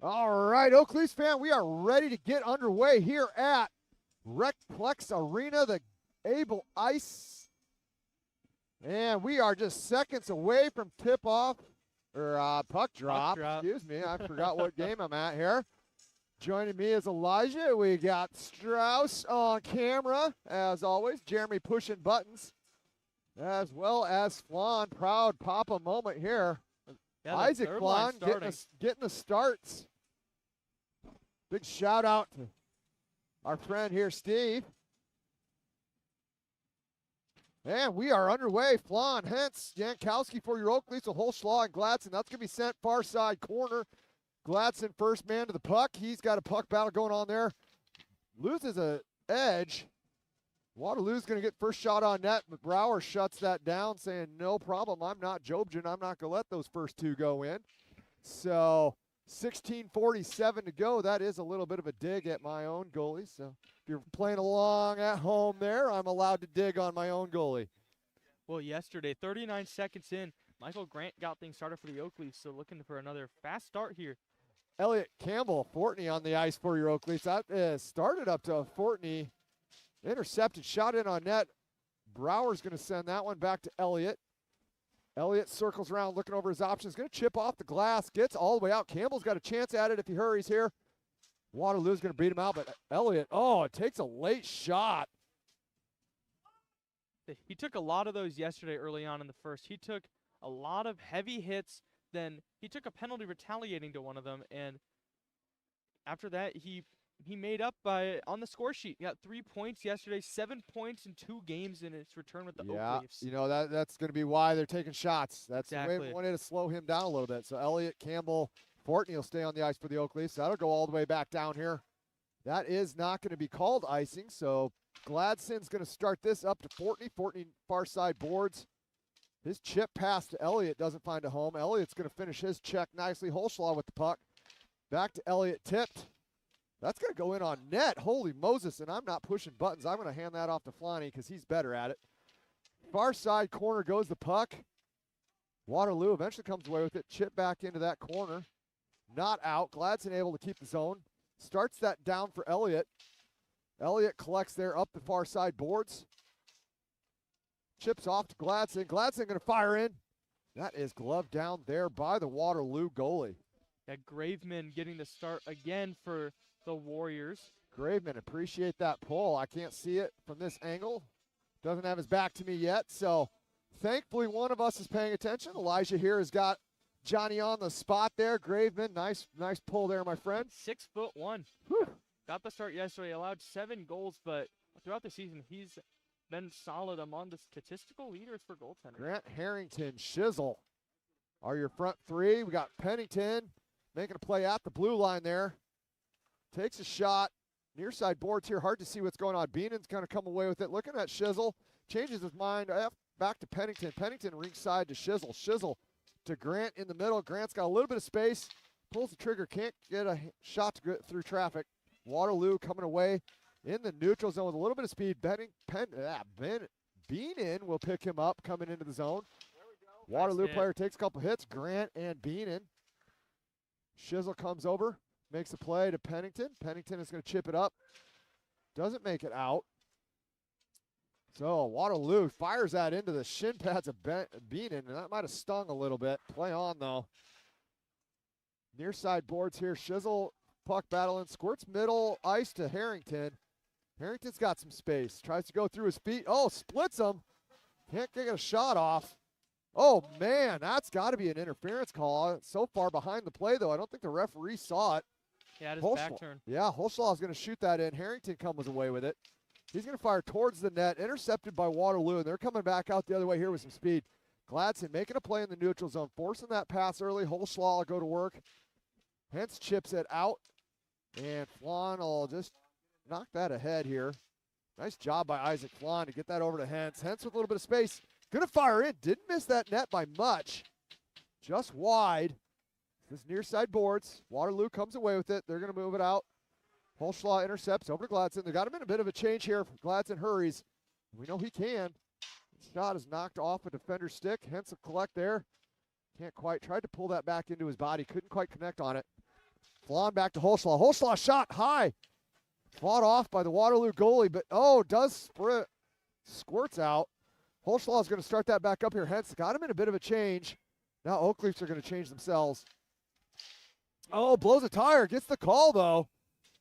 All right, Oakleys fan, we are ready to get underway here at Recplex Arena, the Able Ice. And we are just seconds away from tip-off, or puck drop. Excuse me, I forgot what game I'm at here. Joining me is Elijah. We got Strauss on camera, as always. Jeremy pushing buttons, as well as Flan. Proud Papa moment here. Yeah, Isaac Flan getting the starts. Big shout out to our friend here, Steve. And we are underway. Flan, Hentz, Jankowski for your Oakleys with Holschlaw and Gladson. That's going to be sent far side corner. Gladson first man to the puck. He's got a puck battle going on there. Loses a edge. Waterloo's going to get first shot on net, but Brower shuts that down, saying, no problem, I'm not Jobjan. I'm not going to let those first two go in. So 16:47 to go. That is a little bit of a dig at my own goalie. So if you're playing along at home there, I'm allowed to dig on my own goalie. Well, yesterday, 39 seconds in, Michael Grant got things started for the Oakleys, so looking for another fast start here. Elliot Campbell, Fortney on the ice for your Oakleys. That started up to Fortney. Intercepted, shot in on net. Brower's going to send that one back to Elliott. Elliott circles around, looking over his options. Going to chip off the glass, gets all the way out. Campbell's got a chance at it if he hurries here. Waterloo's going to beat him out, but Elliott, it takes a late shot. He took a lot of those yesterday early on in the first. He took a lot of heavy hits. Then he took a penalty retaliating to one of them, and after that, he made up on the score sheet. He got 3 points yesterday, 7 points in 2 games in his return with the Oakleys. Yeah, that's going to be why they're taking shots. That's exactly the way we wanted to slow him down a little bit. So Elliott, Campbell, Fortney will stay on the ice for the Oakleys. So that'll go all the way back down here. That is not going to be called icing, so Gladson's going to start this up to Fortney. Fortney far side boards. His chip pass to Elliott doesn't find a home. Elliott's going to finish his check nicely. Holschlaw with the puck. Back to Elliott, tipped. That's going to go in on net. Holy Moses, and I'm not pushing buttons. I'm going to hand that off to Flanny because he's better at it. Far side corner goes the puck. Waterloo eventually comes away with it. Chip back into that corner. Not out. Gladson able to keep the zone. Starts that down for Elliott. Elliott collects there up the far side boards. Chips off to Gladson. Gladson going to fire in. That is gloved down there by the Waterloo goalie. Yeah, Graveman getting the start again for the Warriors. Graveman, appreciate that pull. I can't see it from this angle. Doesn't have his back to me yet, so thankfully one of us is paying attention. Elijah here has got Johnny on the spot there. Graveman, nice pull there, my friend. 6'1". Whew. Got the start yesterday, allowed 7 goals, but throughout the season, he's been solid among the statistical leaders for goaltending. Grant, Harrington, Shizzle are your front three. We got Pennington making a play at the blue line there. Takes a shot. Near side boards here. Hard to see what's going on. Beenan's going to come away with it. Looking at Shizzle. Changes his mind. Back to Pennington. Pennington ringside to Shizzle. Shizzle to Grant in the middle. Grant's got a little bit of space. Pulls the trigger. Can't get a shot to get through traffic. Waterloo coming away in the neutral zone with a little bit of speed. Beenan will pick him up coming into the zone. Waterloo player takes a couple hits. Grant and Beenan. Shizzle comes over. Makes a play to Pennington. Pennington is going to chip it up. Doesn't make it out. So Waterloo fires that into the shin pads of Beenan, and that might have stung a little bit. Play on, though. Near side boards here. Shizzle, puck battling. Squirts middle ice to Harrington. Harrington's got some space. Tries to go through his feet. Oh, splits him. Can't get a shot off. Oh, man, that's got to be an interference call. It's so far behind the play, though. I don't think the referee saw it. Yeah, his back turn. Yeah, Holschlaw is going to shoot that in. Harrington comes away with it. He's going to fire towards the net, intercepted by Waterloo, and they're coming back out the other way here with some speed. Gladson making a play in the neutral zone, forcing that pass early. Holschlaw will go to work. Hentz chips it out, and Flan will just knock that ahead here. Nice job by Isaac Flan to get that over to Hentz. Hentz with a little bit of space. Going to fire in. Didn't miss that net by much. Just wide. This near side boards. Waterloo comes away with it. They're going to move it out. Holschlaw intercepts over to Gladson. They got him in a bit of a change here. Gladson hurries. We know he can. The shot is knocked off a defender's stick. Hence a collect there. Can't quite. Tried to pull that back into his body. Couldn't quite connect on it. Flan back to Holschlaw. Holschlaw shot high. Fought off by the Waterloo goalie, but does squirts out. Holschlaw is going to start that back up here. Hence got him in a bit of a change. Now Oak Leafs are going to change themselves. Oh, blows a tire. Gets the call, though.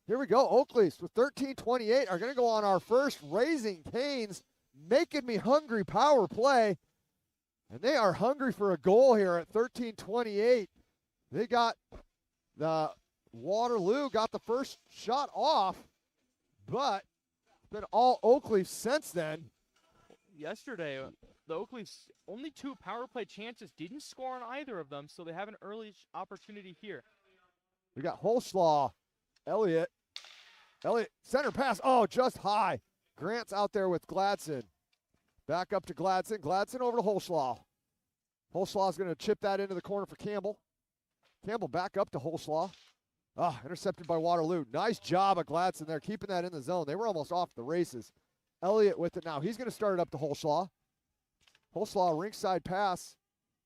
Here we go. Oak Leafs with 13:28 are going to go on our first Raising Canes, making me hungry power play. And they are hungry for a goal here at 13:28. They got the Waterloo got the first shot off, but it's been all Oak Leafs since then. Yesterday, the Oak Leafs only 2 power play chances, didn't score on either of them, so they have an early opportunity here. We got Holschlaw, Elliott, center pass. Oh, just high. Grant's out there with Gladson. Back up to Gladson. Gladson over to Holschlaw. Holschlaw's going to chip that into the corner for Campbell. Campbell back up to Holschlaw. Intercepted by Waterloo. Nice job of Gladson there, keeping that in the zone. They were almost off the races. Elliott with it now. He's going to start it up to Holschlaw. Holschlaw, ringside pass.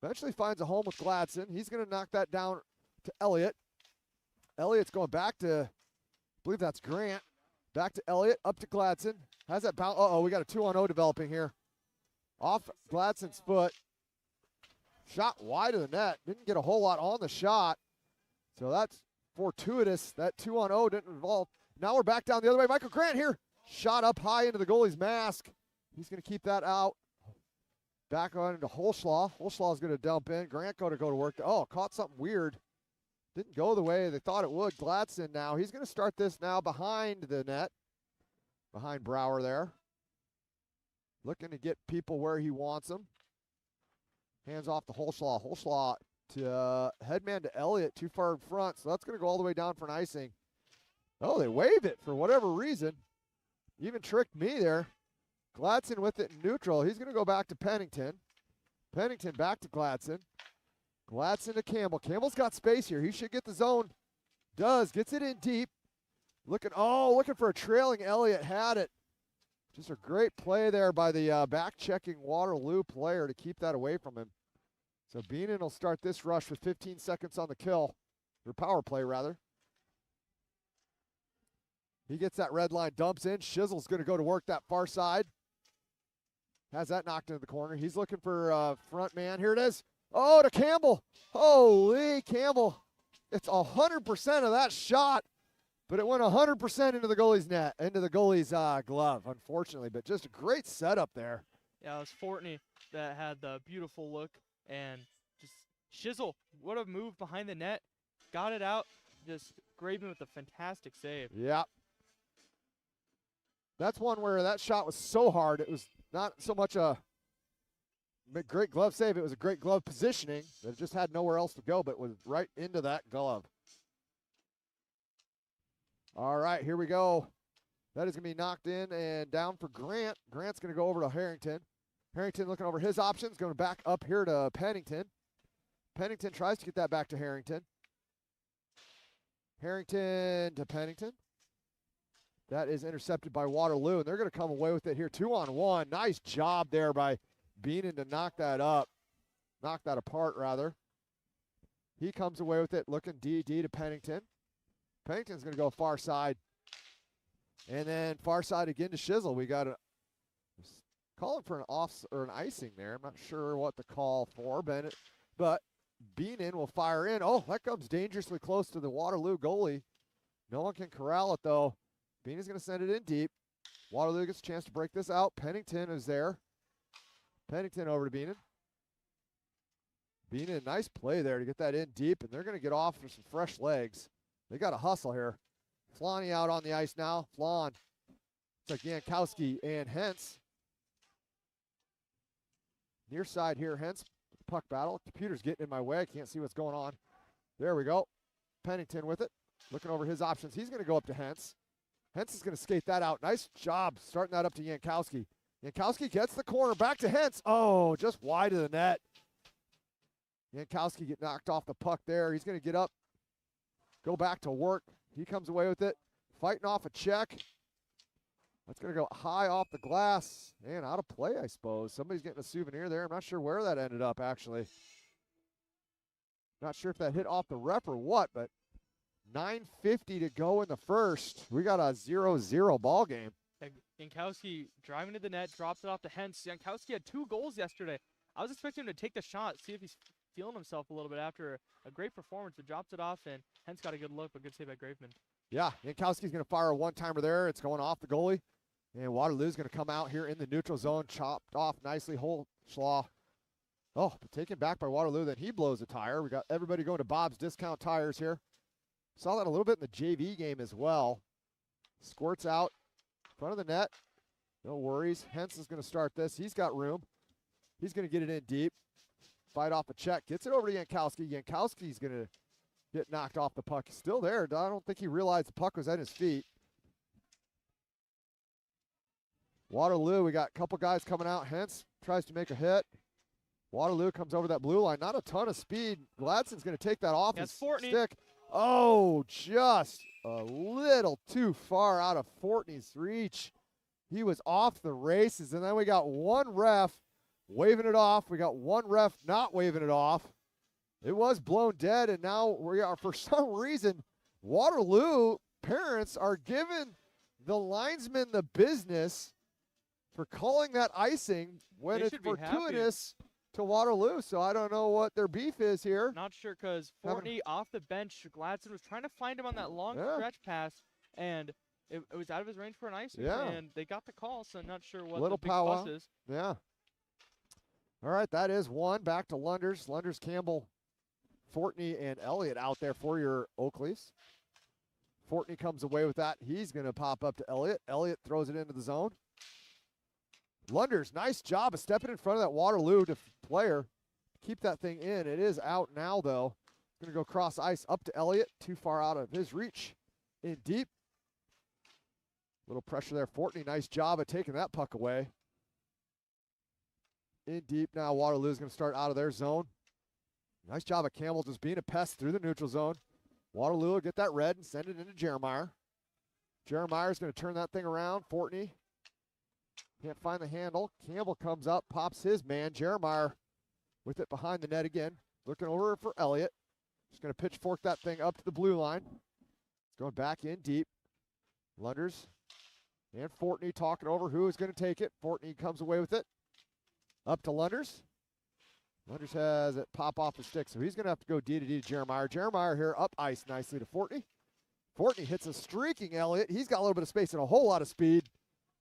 Eventually finds a home with Gladson. He's going to knock that down to Elliott. Elliott's going back to, I believe that's Grant. Back to Elliott, up to Gladson. Has that bounce? We got a 2-on-0 developing here. Off Gladson's foot. Shot wide of the net. Didn't get a whole lot on the shot. So that's fortuitous. That 2-on-0 didn't involve. Now we're back down the other way. Michael Grant here. Shot up high into the goalie's mask. He's going to keep that out. Back on into Holschlaw. Holschlaw's going to dump in. Grant go to work. Caught something weird. Didn't go the way they thought it would. Gladson now. He's going to start this now behind the net. Behind Brower there. Looking to get people where he wants them. Hands off to Holschlaw. Holschlaw to headman to Elliott. Too far in front. So that's going to go all the way down for an icing. Oh, they waved it for whatever reason. Even tricked me there. Gladson with it in neutral. He's going to go back to Pennington. Pennington back to Gladson. Gladson to Campbell. Campbell's got space here. He should get the zone. Does. Gets it in deep. Looking for a trailing Elliott. Had it. Just a great play there by the back-checking Waterloo player to keep that away from him. So Beenan will start this rush with 15 seconds on the kill. Or power play, rather. He gets that red line, dumps in. Shizzle's going to go to work that far side. Has that knocked into the corner. He's looking for front man. Here it is. Oh, to Campbell. Holy Campbell. It's 100% of that shot, but it went 100% into the goalie's net, into the goalie's glove, unfortunately. But just a great setup there. Yeah, it was Fortney that had the beautiful look, and just Shizzle, what a move behind the net. Got it out. Just Graven with a fantastic save. Yeah. That's one where that shot was so hard. It was not so much a great glove save. It was a great glove positioning. It just had nowhere else to go, but was right into that glove. All right, here we go. That is going to be knocked in and down for Grant. Grant's going to go over to Harrington. Harrington looking over his options, going back up here to Pennington. Pennington tries to get that back to Harrington. Harrington to Pennington. That is intercepted by Waterloo, and they're going to come away with it here. 2-on-1. Nice job there by Beenan to knock that up. Knock that apart, rather. He comes away with it, looking DD to Pennington. Pennington's going to go far side. And then far side again to Shizzle. We got calling for an icing there. I'm not sure what to call for, Bennett. But Beenan will fire in. Oh, that comes dangerously close to the Waterloo goalie. No one can corral it, though. Beenan's going to send it in deep. Waterloo gets a chance to break this out. Pennington is there. Pennington over to Beenan. Beenan, nice play there to get that in deep, and they're going to get off for some fresh legs. They got to hustle here. Flonny out on the ice now. Flon. It's like Yankowski and Hentz. Near side here, Hentz. Puck battle. Computer's getting in my way. I can't see what's going on. There we go. Pennington with it. Looking over his options. He's going to go up to Hentz. Hentz is going to skate that out. Nice job starting that up to Yankowski. Yankowski gets the corner. Back to Hentz. Oh, just wide of the net. Yankowski get knocked off the puck there. He's going to get up. Go back to work. He comes away with it. Fighting off a check. That's going to go high off the glass. And out of play, I suppose. Somebody's getting a souvenir there. I'm not sure where that ended up, actually. Not sure if that hit off the ref or what, but 9:50 to go in the first. We got a 0-0 ball game. Jankowski driving to the net, drops it off to Hentz. Jankowski had 2 goals yesterday. I was expecting him to take the shot, see if he's feeling himself a little bit after a great performance, but drops it off, and Hentz got a good look, but good save by Graveman. Yeah, Jankowski's going to fire a one-timer there. It's going off the goalie. And Waterloo's going to come out here in the neutral zone, chopped off nicely. Holschlaw. Oh, but taken back by Waterloo. Then he blows a tire. We got everybody going to Bob's Discount Tires here. Saw that a little bit in the JV game as well. Squirts out in front of the net. No worries. Hentz is going to start this. He's got room. He's going to get it in deep. Fight off a check. Gets it over to Jankowski. Jankowski's going to get knocked off the puck. He's still there. I don't think he realized the puck was at his feet. Waterloo, we got a couple guys coming out. Hentz tries to make a hit. Waterloo comes over that blue line. Not a ton of speed. Gladson's going to take that off his stick. Oh, just a little too far out of Fortney's reach. He was off the races, and then we got one ref waving it off. We got one ref not waving it off. It was blown dead, and now we are, for some reason, Waterloo parents are giving the linesman the business for calling that icing when it's fortuitous to Waterloo. So I don't know what their beef is here. Not sure, because Fortney off the bench, Gladson was trying to find him on that long stretch pass, and it was out of his range for an icing, and they got the call, so I'm not sure what the big fuss is. Yeah. All right, that is one. Back to Lunders. Lunders, Campbell, Fortney, and Elliott out there for your Oakleys. Fortney comes away with that. He's going to pop up to Elliott. Elliott throws it into the zone. Lunders, nice job of stepping in front of that Waterloo player. Keep that thing in. It is out now, though. Going to go cross ice up to Elliott. Too far out of his reach. In deep. Little pressure there. Fortney, nice job of taking that puck away. In deep now. Waterloo's going to start out of their zone. Nice job of Campbell just being a pest through the neutral zone. Waterloo will get that red and send it into Jeremiah. Jeremiah's going to turn that thing around. Fortney can't find the handle. Campbell comes up, pops his man. Jeremiah with it behind the net again. Looking over for Elliott. Just going to pitchfork that thing up to the blue line. It's going back in deep. Lunders and Fortney talking over who is going to take it. Fortney comes away with it. Up to Lunders. Lunders has it pop off the stick, so he's going to have to go D to D to Jeremiah. Jeremiah here up ice nicely to Fortney. Fortney hits a streaking Elliott. He's got a little bit of space and a whole lot of speed.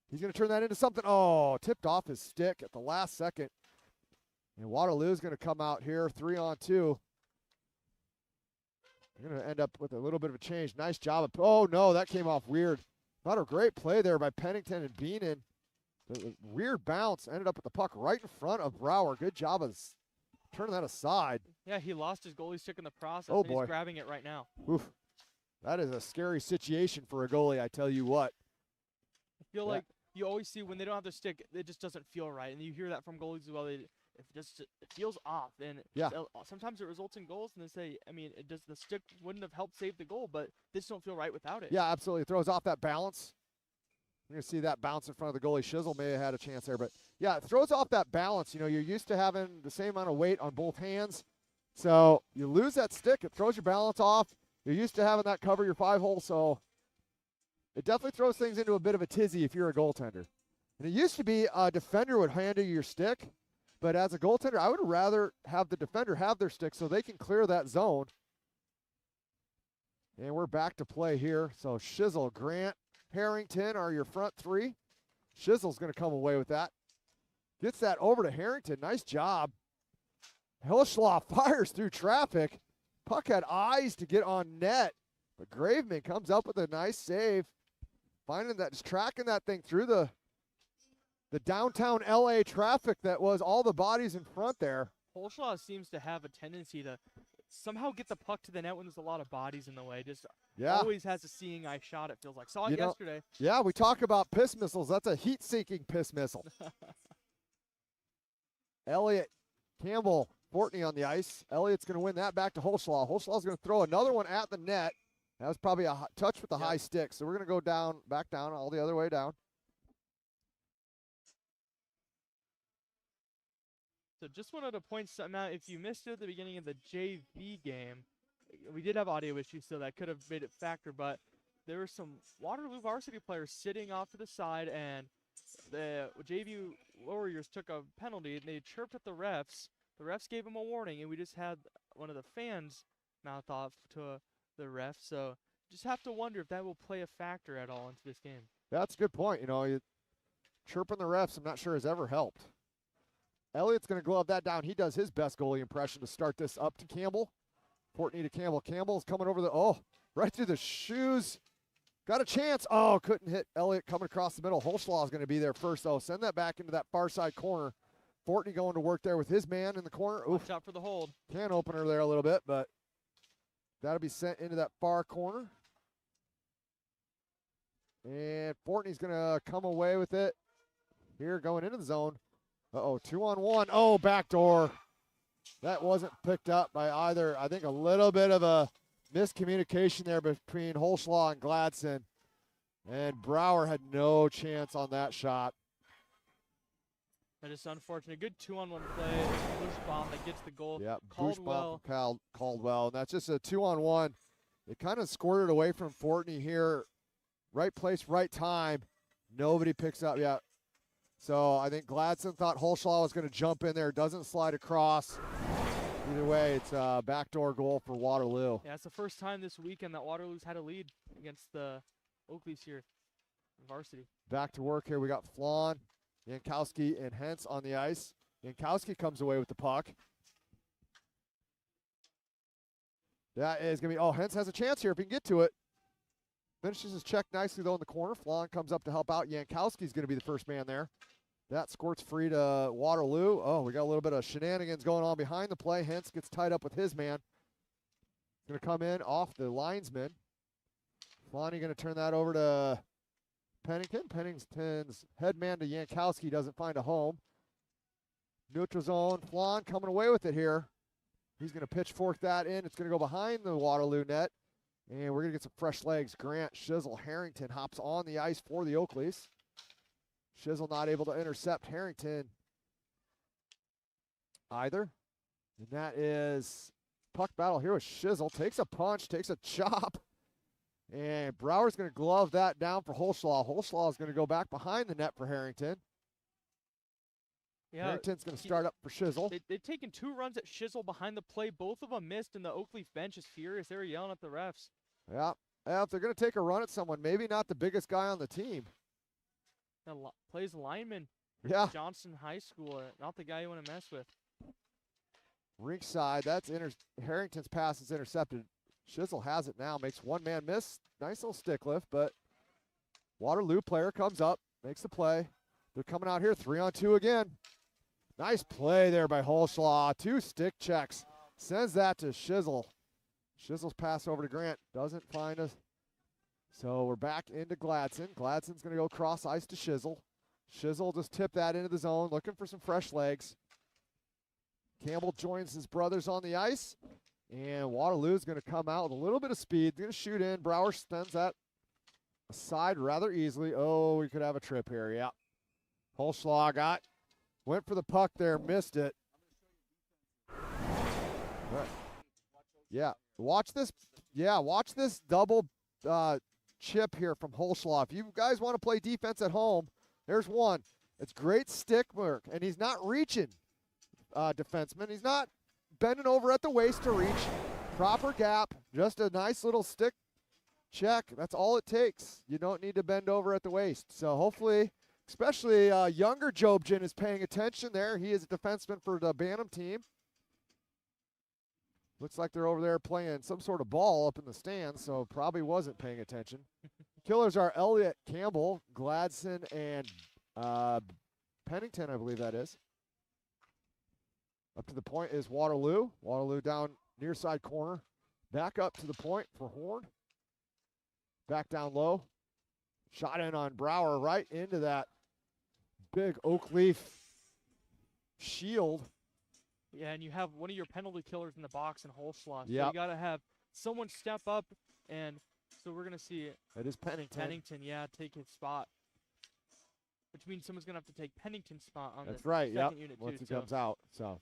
He's going to turn that into something. Oh, tipped off his stick at the last second. And Waterloo's going to come out here 3-on-2. They're going to end up with a little bit of a change. Nice job. Oh, no, that came off weird. Not a great play there by Pennington and Beenan. The weird bounce ended up with the puck right in front of Brower. Good job of turning that aside. Yeah, he lost his goalie stick in the process. Oh, and boy. He's grabbing it right now. Oof. That is a scary situation for a goalie, I tell you what. I feel like you always see when they don't have their stick, it just doesn't feel right. And you hear that from goalies as well. It feels off. And sometimes it results in goals, and they say, I mean, the stick wouldn't have helped save the goal, but this don't feel right without it. Yeah, absolutely. It throws off that balance. You're going to see that bounce in front of the goalie. Shizzle may have had a chance there, but yeah, it throws off that balance. You know, you're used to having the same amount of weight on both hands. So you lose that stick, it throws your balance off. You're used to having that cover your 5-hole, so it definitely throws things into a bit of a tizzy if you're a goaltender. And it used to be a defender would hand you your stick, but as a goaltender, I would rather have the defender have their stick so they can clear that zone. And we're back to play here. So Shizzle, Grant, Harrington are your front three. Shizzle's going to come away with that. Gets that over to Harrington. Nice job. Holschlaw fires through traffic. Puck had eyes to get on net, but Graveman comes up with a nice save. Finding that, just tracking that thing through the downtown LA traffic that was all the bodies in front there. Holschlaw seems to have a tendency to somehow get the puck to the net when there's a lot of bodies in the way. Just always has a seeing eye shot, it feels like. Saw it yesterday. Yeah, we talk about piss missiles. That's a heat-seeking piss missile. Elliott, Campbell, Fortney on the ice. Elliott's going to win that back to Holschlaw. Holschlaw's going to throw another one at the net. That was probably a touch with the high stick. So we're going to go down, back down, all the other way down. So just wanted to point something out. If you missed it at the beginning of the JV game, we did have audio issues, so that could have made it factor. But there were some Waterloo varsity players sitting off to the side, and the JV Warriors took a penalty, and they chirped at the refs. The refs gave them a warning, and we just had one of the fans mouth off to the ref. So just have to wonder if that will play a factor at all into this game. That's a good point. You know, chirping the refs, I'm not sure has ever helped. Elliott's going to glove that down. He does his best goalie impression to start this up to Campbell. Fortney to Campbell. Campbell's coming over right through the shoes. Got a chance. Oh, couldn't hit Elliott coming across the middle. Holschlaw is going to be there first, though. Send that back into that far side corner. Fortney going to work there with his man in the corner. Oof. Watch out for the hold. Can opener there a little bit, but that'll be sent into that far corner. And Fortney's going to come away with it here going into the zone. Uh-oh, 2-on-1. Oh, backdoor. That wasn't picked up by either. I think a little bit of a miscommunication there between Holschlaw and Gladson. And Brower had no chance on that shot. That is unfortunate. Good 2-on-1 play. Bush bomb that gets the goal. Yeah, Bush Caldwell. bomb from Caldwell. And that's just a 2-on-1. It kind of squirted away from Fortney here. Right place, right time. Nobody picks up yet. So I think Gladson thought Holschlaw was going to jump in there. Doesn't slide across. Either way, it's a backdoor goal for Waterloo. Yeah, it's the first time this weekend that Waterloo's had a lead against the Oakleys here in varsity. Back to work here. We got Flan, Yankowski, and Hentz on the ice. Yankowski comes away with the puck. That is going to be, Hentz has a chance here if he can get to it. Finishes his check nicely, though, in the corner. Flan comes up to help out. Yankowski's going to be the first man there. That squirts free to Waterloo. Oh, we got a little bit of shenanigans going on behind the play. Hentz gets tied up with his man. Going to come in off the linesman. Flanny going to turn that over to Pennington. Pennington's head man to Yankowski doesn't find a home. Neutral zone. Flan coming away with it here. He's going to pitchfork that in. It's going to go behind the Waterloo net. And we're going to get some fresh legs. Grant, Shizzle, Harrington hops on the ice for the Oakleys. Shizzle not able to intercept Harrington either. And that is puck battle here with Shizzle. Takes a punch, takes a chop. And Brower's going to glove that down for Holschlaw. Holschlaw is going to go back behind the net for Harrington. Yeah, Harrington's going to start up for Shizzle. They've taken 2 runs at Shizzle behind the play. Both of them missed, and the Oakleaf bench is furious. They were yelling at the refs. Yeah, if they're going to take a run at someone, maybe not the biggest guy on the team. Plays lineman for Yeah. Johnson High School. Not the guy you want to mess with. Rink side, that's Harrington's pass is intercepted. Shizzle has it now, makes one man miss. Nice little stick lift, but Waterloo player comes up, makes the play. They're coming out here 3-on-2 again. Nice play there by Holschlaw. 2 stick checks. Sends that to Shizzle. Shizzle's pass over to Grant. Doesn't find us. So we're back into Gladson. Gladson's going to go cross ice to Shizzle. Shizzle just tipped that into the zone, looking for some fresh legs. Campbell joins his brothers on the ice. And Waterloo's going to come out with a little bit of speed. Going to shoot in. Brower sends that aside rather easily. Oh, we could have a trip here. Yeah. Holschlaw went for the puck there, missed it. Right. Yeah, watch this. Yeah, watch this double chip here from Holschlaw. If you guys want to play defense at home, there's one. It's great stick work, and he's not reaching, defenseman. He's not bending over at the waist to reach. Proper gap, just a nice little stick check. That's all it takes. You don't need to bend over at the waist. So hopefully, especially younger Jobjan is paying attention there. He is a defenseman for the Bantam team. Looks like they're over there playing some sort of ball up in the stands, so probably wasn't paying attention. Killers are Elliott, Campbell, Gladson, and Pennington, I believe that is. Up to the point is Waterloo. Waterloo down near side corner. Back up to the point for Horn. Back down low. Shot in on Brower right into that big oak leaf shield. Yeah, and you have one of your penalty killers in the box in Holschlaw. So Yep. you got to have someone step up, and so we're going to see It is Pennington. Pennington, take his spot. Which means someone's going to have to take Pennington's spot on That's the right, second yep, unit, once too. he comes out. So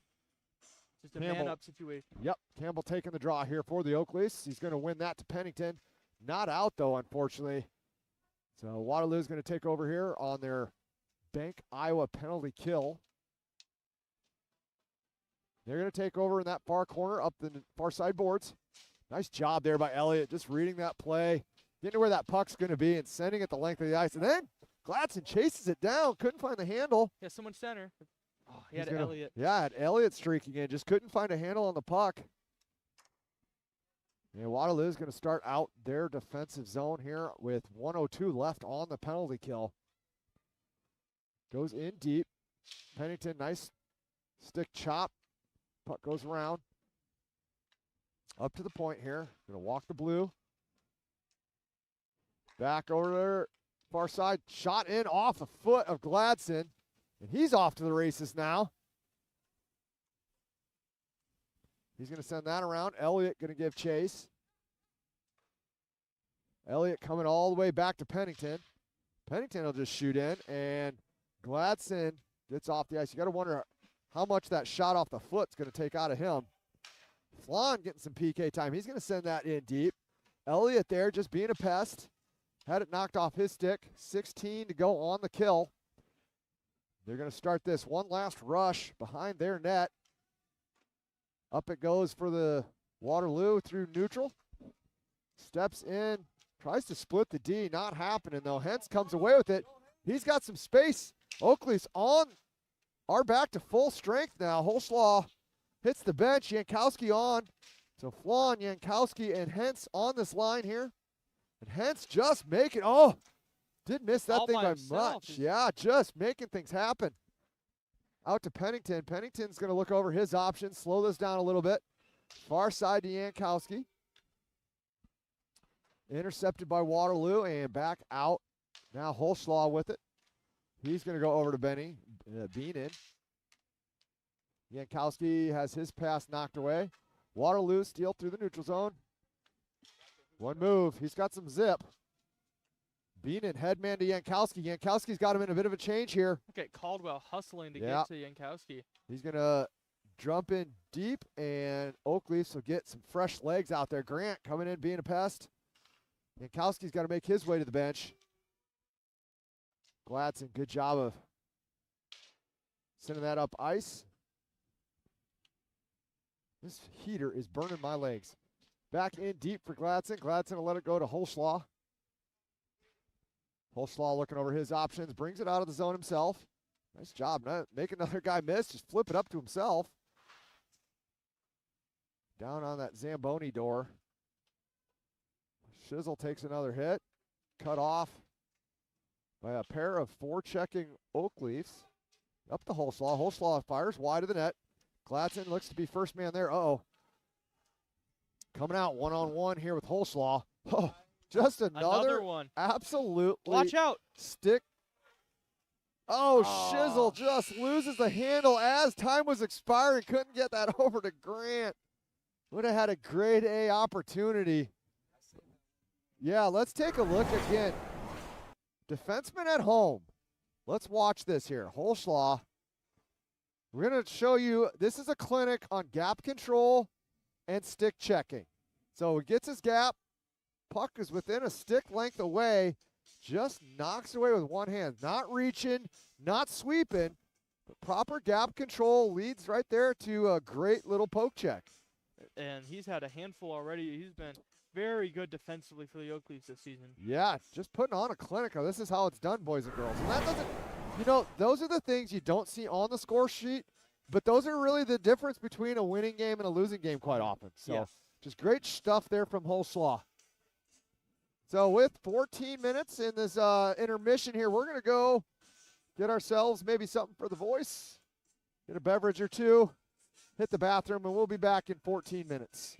Just a Campbell. man-up situation. Yep, Campbell taking the draw here for the Oakleys. He's going to win that to Pennington. Not out, though, unfortunately. So Waterloo's going to take over here on their Bank Iowa penalty kill. They're going to take over in that far corner up the far side boards. Nice job there by Elliott, just reading that play, getting to where that puck's going to be and sending it the length of the ice. And then Gladson chases it down, couldn't find the handle. Yeah, someone center. Oh, he He's had Elliott. Yeah, had Elliott streaking in, just couldn't find a handle on the puck. And Waterloo's going to start out their defensive zone here with 1:02 left on the penalty kill. Goes in deep. Pennington, nice stick chop. Puck goes around. Up to the point here. Going to walk the blue. Back over there, far side. Shot in off a foot of Gladson. And he's off to the races now. He's going to send that around. Elliott going to give chase. Elliott coming all the way back to Pennington. Pennington will just shoot in, and Gladson gets off the ice. You got to wonder how much that shot off the foot's going to take out of him. Flan getting some PK time. He's going to send that in deep. Elliott there just being a pest. Had it knocked off his stick. 16 to go on the kill. They're going to start this one last rush behind their net. Up it goes for the Waterloo through neutral. Steps in, tries to split the D. Not happening, though. Hentz comes away with it. He's got some space. Oakley's are back to full strength now. Holslaw hits the bench. Yankowski on. So Flan, Yankowski, and Hentz on this line here. And Hentz just making, did miss that All thing by by himself. much. Yeah, just making things happen. Out to Pennington. Pennington's going to look over his options, slow this down a little bit. Far side to Yankowski. Intercepted by Waterloo and back out. Now Holslaw with it. He's going to go over to Beenan. Yankowski has his pass knocked away. Waterloo steal through the neutral zone. One move. He's got some zip. Beenan headman to Yankowski. Yankowski's got him in a bit of a change here. Look at Caldwell hustling to get to Yankowski. He's going to jump in deep, and Oakleaf will get some fresh legs out there. Grant coming in being a pest. Yankowski's got to make his way to the bench. Gladson, good job of sending that up ice. This heater is burning my legs. Back in deep for Gladson. Gladson will let it go to Holslaw. Holslaw looking over his options, brings it out of the zone himself. Nice job. Make another guy miss, just flip it up to himself. Down on that Zamboni door. Shizzle takes another hit. Cut off by a pair of forechecking Oakleafs. Up the Holslaw. Holslaw fires wide of the net. Gladson looks to be first man there. Coming out one-on-one here with Holslaw. Oh, just another one. Absolutely. Watch out. Stick. Shizzle just loses the handle as time was expiring. Couldn't get that over to Grant. Would have had a grade A opportunity. Yeah, let's take a look again. Defenseman at home. Let's watch this here. Holslaw. We're going to show you, this is a clinic on gap control and stick checking. So he gets his gap. Puck is within a stick length away. Just knocks away with one hand. Not reaching, not sweeping, but proper gap control leads right there to a great little poke check. And he's had a handful already. He's been very good defensively for the Oakleys this season. Yeah, just putting on a clinic. This is how it's done, boys and girls. And that doesn't, those are the things you don't see on the score sheet, but those are really the difference between a winning game and a losing game quite often. So just great stuff there from Holslaw. So with 14 minutes in this intermission here, we're going to go get ourselves maybe something for the voice, get a beverage or two, hit the bathroom, and we'll be back in 14 minutes.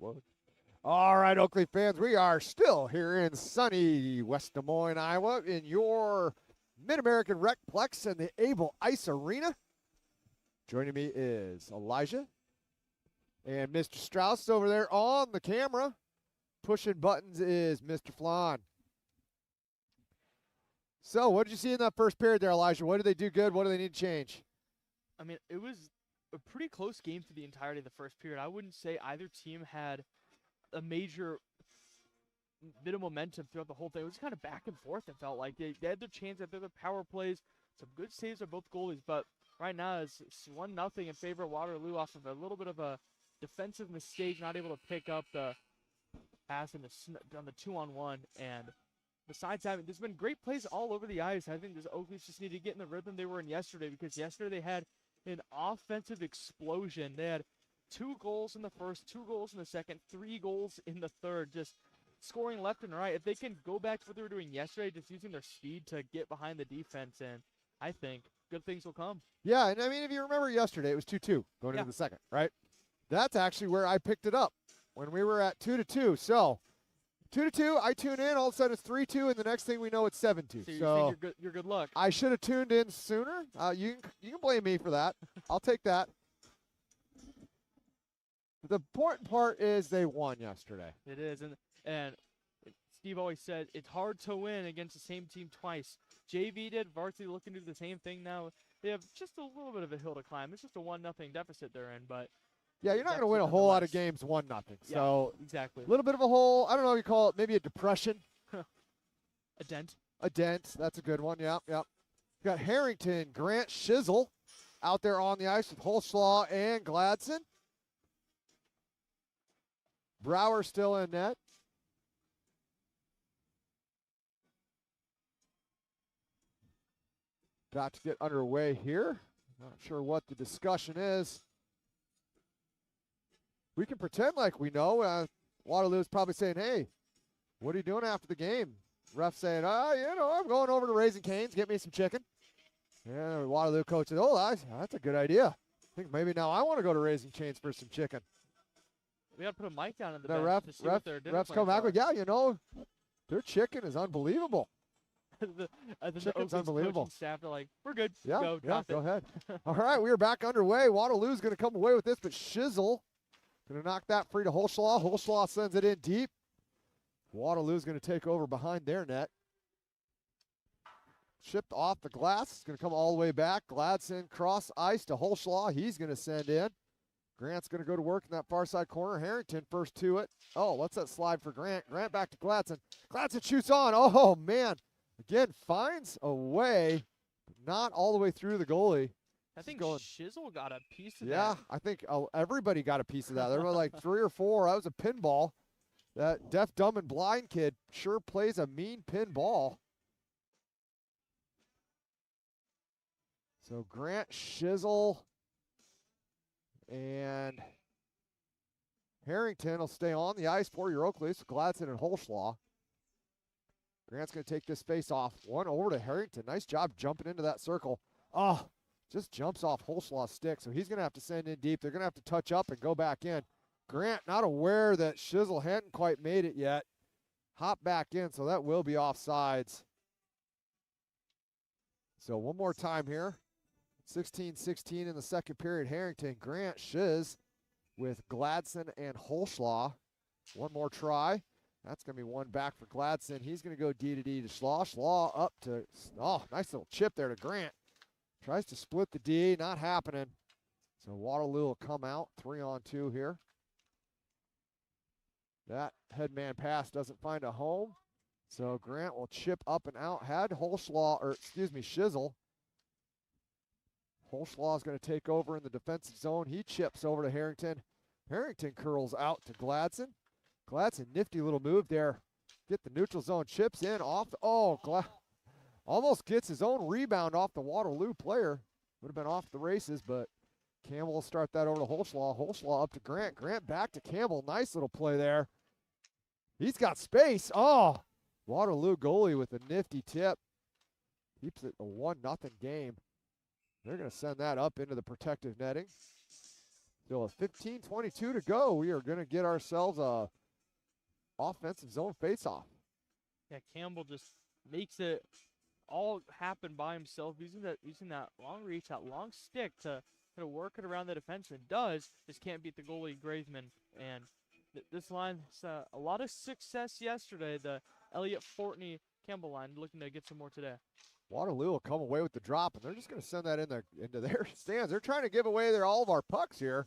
one. All right, Oakley fans, we are still here in sunny West Des Moines, Iowa, in your Mid-American Recplex and the Able Ice Arena. Joining me is Elijah and Mr. Strauss over there on the camera. Pushing buttons is Mr. Flan. So, what did you see in that first period there, Elijah? What did they do good? What do they need to change? I mean, it was a pretty close game for the entirety of the first period. I wouldn't say either team had a major bit of momentum throughout the whole thing. It was kind of back and forth, it felt like. They had their chance at their power plays, some good saves by both goalies, but right now it's 1-0 in favor of Waterloo off of a little bit of a defensive mistake, not able to pick up the pass on the 2-on-1. And besides that, there's been great plays all over the ice. I think this Oakleys just need to get in the rhythm they were in yesterday, because yesterday they had an offensive explosion. They had 2 goals in the first, 2 goals in the second, 3 goals in the third, just scoring left and right. If they can go back to what they were doing yesterday, just using their speed to get behind the defense, and I think good things will come. Yeah, and I mean, if you remember yesterday, it was 2-2 going into the second, right? That's actually where I picked it up, when we were at 2-2. So 2-2, I tune in, all of a sudden it's 3-2, and the next thing we know it's 7-2. So you're good luck. I should have tuned in sooner. You can blame me for that. I'll take that. The important part is they won yesterday. It is, and Steve always said it's hard to win against the same team twice. JV did, Varsity looking to do the same thing now. They have just a little bit of a hill to climb. It's just a 1-0 deficit they're in, but yeah, you're not going to win a whole lot of games 1-0. So yeah, exactly. A little bit of a hole. I don't know what you call it. Maybe a depression. A dent. A dent. That's a good one. Yep. You got Harrington, Grant, Shizzle out there on the ice with Holslaw and Gladson. Brower still in net. About to get underway here. Not sure what the discussion is. We can pretend like we know. Waterloo's probably saying, hey, what are you doing after the game? Ref saying, I'm going over to Raising Cane's, get me some chicken. And Waterloo coach said, that's a good idea. I think maybe now I want to go to Raising Cane's for some chicken. We got to put a mic down in the bench to see what their dinner refs come back with, their chicken is unbelievable. Chicken's unbelievable. Staff are like, we're good. Go ahead. All right, we are back underway. Waterloo's going to come away with this, but Shizzle going to knock that free to Holslaw. Holslaw sends it in deep. Waterloo's going to take over behind their net. Chipped off the glass. It's going to come all the way back. Gladson cross ice to Holslaw. He's going to send in. Grant's going to go to work in that far side corner. Harrington first to it. Oh, let's that slide for Grant. Grant back to Gladson. Gladson shoots on. Oh, man. Again, finds a way, but not all the way through the goalie. I think Shizzle got a piece of that. Yeah, I think everybody got a piece of that. There were like 3 or 4. That was a pinball. That deaf, dumb, and blind kid sure plays a mean pinball. So Grant, Shizzle, and Harrington will stay on the ice for your Oakleys. Gladson and Holslaw. Grant's going to take this face off. One over to Harrington. Nice job jumping into that circle. Oh, just jumps off Holslaw's stick. So he's going to have to send in deep. They're going to have to touch up and go back in. Grant not aware that Shizzle hadn't quite made it yet. Hop back in, so that will be offsides. So one more time here. 16-16 in the second period. Harrington, Grant, Shiz with Gladson and Holslaw. One more try. That's going to be one back for Gladson. He's going to go D to D to Schlaw. Schlaw up to, nice little chip there to Grant. Tries to split the D, not happening. So Waterloo will come out 3-on-2 here. That headman pass doesn't find a home. So Grant will chip up and out. Had Shizzle. Holslaw is going to take over in the defensive zone. He chips over to Harrington. Harrington curls out to Gladson. Gladson, nifty little move there. Get the neutral zone, chips in off the, almost gets his own rebound off the Waterloo player. Would have been off the races, but Campbell will start that over to Holslaw. Holslaw up to Grant. Grant back to Campbell. Nice little play there. He's got space. Oh, Waterloo goalie with a nifty tip. Keeps it a 1-0 game. They're going to send that up into the protective netting. Still a 15-22 to go. We are going to get ourselves a offensive zone face-off. Yeah, Campbell just makes it all happen by himself, using that long reach, that long stick to kind of work it around the defense, and just can't beat the goalie Graveman. And this line has a lot of success yesterday. The Elliott, Fortney, Campbell line looking to get some more today. Waterloo will come away with the drop, and they're just going to send that into their stands. They're trying to give away all of our pucks here.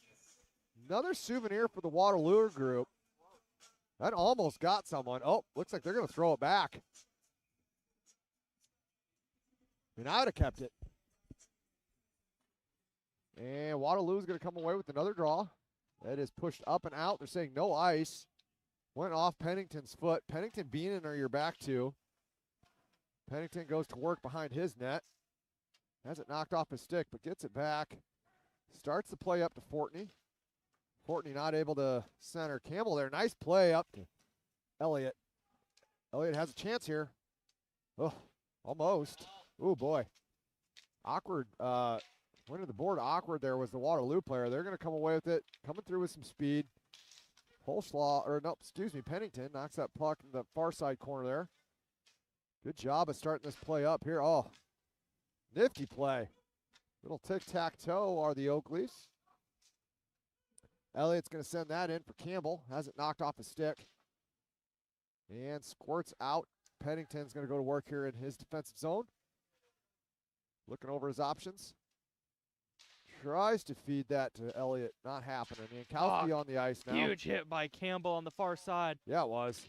Another souvenir for the Waterloo group. That almost got someone. Oh, looks like they're going to throw it back. And I would have kept it. And Waterloo's going to come away with another draw. That is pushed up and out. They're saying no ice. Went off Pennington's foot. Pennington, Beanon are your back two. Pennington goes to work behind his net. Has it knocked off his stick, but gets it back. Starts the play up to Fortney. Fortney not able to center. Campbell there. Nice play up to Elliott. Elliott has a chance here. Oh, almost. Oh, boy. Awkward. Went to the board awkward there was the Waterloo player. They're going to come away with it. Coming through with some speed. Pennington knocks that puck in the far side corner there. Good job of starting this play up here. Oh, nifty play. Little tic-tac-toe are the Oakleys. Elliott's going to send that in for Campbell. Has it knocked off his stick. And squirts out. Pennington's going to go to work here in his defensive zone. Looking over his options. Tries to feed that to Elliott. Not happening. Yankowski on the ice now. Huge hit by Campbell on the far side. Yeah, it was.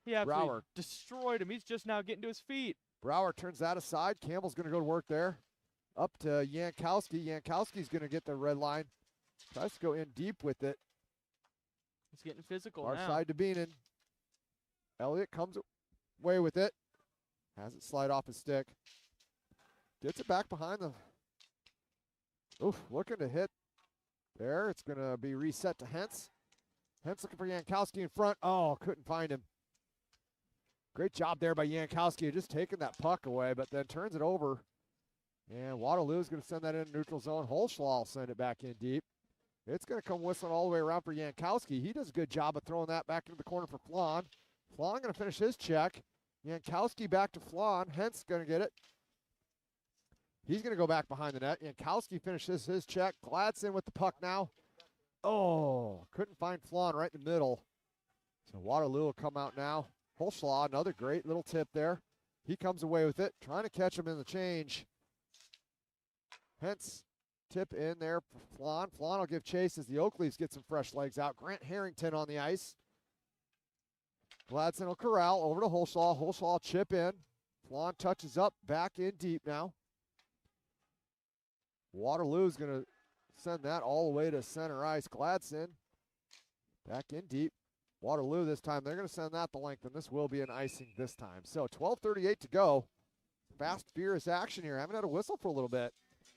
He absolutely destroyed him. He's just now getting to his feet. Brower turns that aside. Campbell's going to go to work there. Up to Yankowski. Yankowski's going to get the red line. Tries to go in deep with it. He's getting physical Far now. side to Beanon. Elliott comes away with it. Has it slide off his stick. Gets it back behind the... Oof, looking to hit there. It's going to be reset to Hentz. Hentz looking for Yankowski in front. Oh, couldn't find him. Great job there by Yankowski, just taking that puck away, but then turns it over. And Waterloo's going to send that in neutral zone. Holschlaw will send it back in deep. It's going to come whistling all the way around for Yankowski. He does a good job of throwing that back into the corner for Flan. Flan going to finish his check. Yankowski back to Flan. Hentz going to get it. He's going to go back behind the net. Yankowski finishes his check. Gladson with the puck now. Oh, couldn't find Flan right in the middle. So Waterloo will come out now. Holschlaw, another great little tip there. He comes away with it, trying to catch him in the change. Hence, tip in there for Flan. Flan will give chase as the Oakleys get some fresh legs out. Grant Harrington on the ice. Gladson will corral over to Holschlaw. Holschlaw chip in. Flan touches up, back in deep now. Waterloo's going to send that all the way to center ice. Gladson back in deep. Waterloo this time, they're going to send that the length, and this will be an icing this time. So 12:38 to go. Fast, furious action here. Haven't had a whistle for a little bit.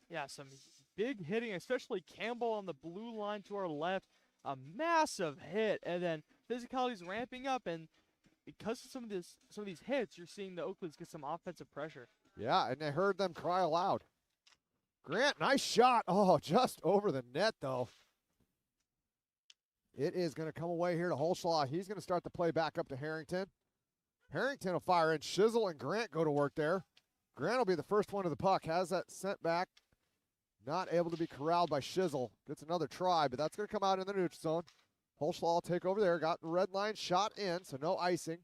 Yeah, some big hitting, especially Campbell on the blue line to our left. A massive hit, and then physicality's ramping up, and because of some of these hits, you're seeing the Oakleys get some offensive pressure. Yeah, and I heard them cry aloud. Grant, nice shot. Oh, just over the net, though. It is going to come away here to Holschlaw. He's going to start the play back up to Harrington. Harrington will fire in. Shizzle and Grant go to work there. Grant will be the first one to the puck. Has that sent back. Not able to be corralled by Shizzle. Gets another try, but that's going to come out in the neutral zone. Holschlaw will take over there. Got the red line shot in, so no icing.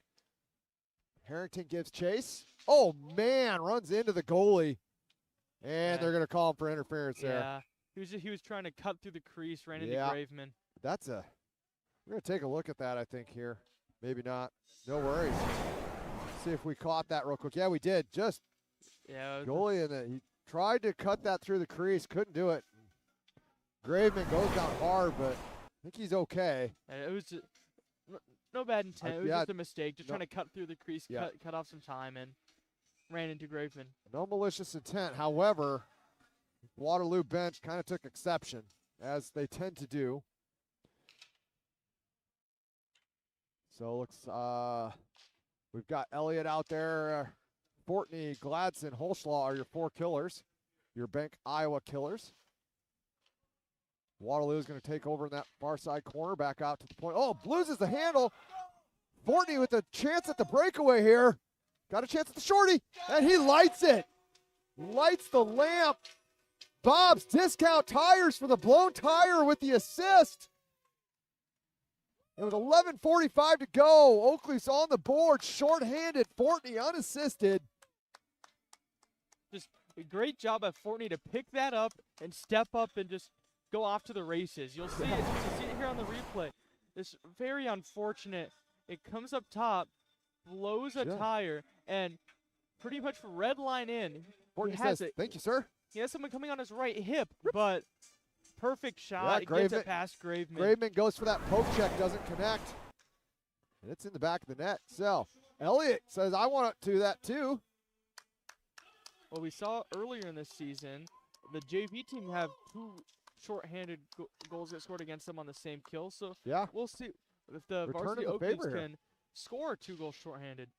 Harrington gives chase. Oh, man, runs into the goalie. And they're going to call him for interference there. Yeah, he was trying to cut through the crease, ran into Graveman. We're going to take a look at that, I think, here. Maybe not. No worries. See if we caught that real quick. Yeah, we did. Just goalie in it. He tried to cut that through the crease. Couldn't do it. Graveman goes down hard, but I think he's okay. It was just, no bad intent. It was just a mistake. Just trying to cut through the crease, cut off some time, and ran into Graveman. No malicious intent. However, Waterloo bench kind of took exception, as they tend to do. So looks we've got Elliott out there. Fortney, Gladson, Holschlaw are your four killers, your Bank Iowa killers. Waterloo is going to take over in that far side corner, back out to the point. Oh, loses the handle. Fortney with a chance at the breakaway here. Got a chance at the shorty, and he lights it. Lights the lamp. Bob's Discount Tires for the blown tire with the assist. And with 11:45 to go, Oakley's on the board, shorthanded, Fortney unassisted. Just a great job by Fortney to pick that up and step up and just go off to the races. You'll see it. You see it here on the replay. It's very unfortunate. It comes up top, blows a tire, and pretty much red line in. Fortney says, "Thank you, sir." He has someone coming on his right hip, but perfect shot. Yeah, It gets it past Graveman. Graveman goes for that poke check, doesn't connect. And it's in the back of the net. So Elliott says, "I want to do that too." Well, we saw earlier in this season, the JV team have 2 shorthanded goals get scored against them on the same kill. So yeah, we'll see if the Return Varsity to the Oakleys favor here. can score 2 goals shorthanded.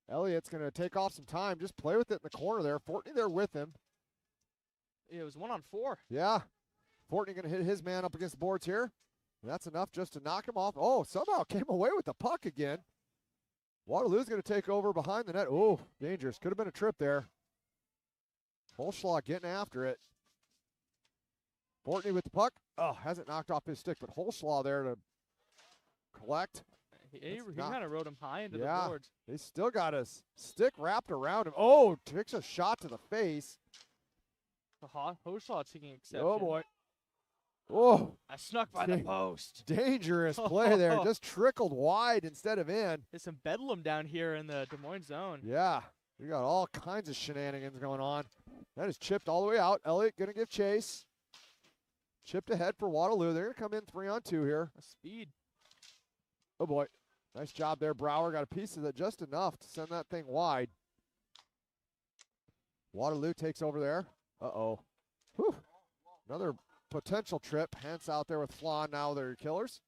Elliott's going to take off some time, just play with it in the corner there. Fortney there with him. It was 1-on-4. Yeah, Fortney going to hit his man up against the boards here. And that's enough just to knock him off. Oh, somehow came away with the puck again. Waterloo's going to take over behind the net. Oh, dangerous. Could have been a trip there. Holschlag getting after it. Fortney with the puck. Oh, hasn't knocked off his stick, but Holschlag there to collect. He kind of rode him high into the boards. He's still got his stick wrapped around him. Oh, takes a shot to the face. Hoshlaw taking exception. Oh, boy. Oh. I snuck by the post. Dangerous play there. Just trickled wide instead of in. There's some bedlam down here in the Des Moines zone. Yeah. We got all kinds of shenanigans going on. That is chipped all the way out. Elliott going to give chase. Chipped ahead for Waterloo. They're going to come in 3-on-2 here. A speed. Oh, boy. Nice job there. Brower got a piece of it just enough to send that thing wide. Waterloo takes over there. Uh-oh. Whew. Another potential trip. Hance out there with Flan. Now they're killers.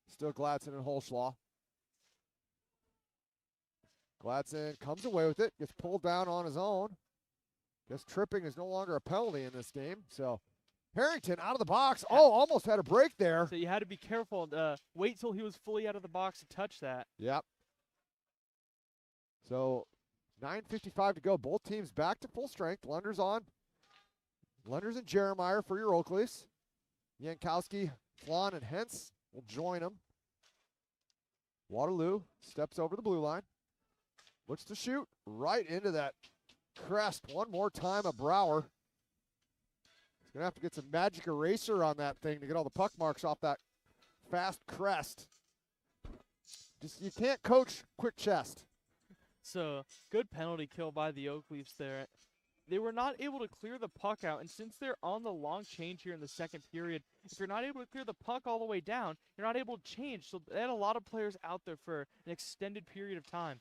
Still Gladson and Holschlag. Gladson comes away with it. Gets pulled down on his own. Guess tripping is no longer a penalty in this game. So Harrington out of the box. Oh, almost had a break there. So you had to be careful. Wait till he was fully out of the box to touch that. Yep. So 9:55 to go. Both teams back to full strength. Lunders on. Lunders and Jeremiah for your Oakleys. Yankowski, Flan, and Hentz will join them. Waterloo steps over the blue line. Looks to shoot right into that crest one more time of Brower. He's going to have to get some magic eraser on that thing to get all the puck marks off that fast crest. Just you can't coach quick chest. So good penalty kill by the Oakleafs there. They were not able to clear the puck out, and since they're on the long change here in the second period, if you're not able to clear the puck all the way down, you're not able to change. So they had a lot of players out there for an extended period of time.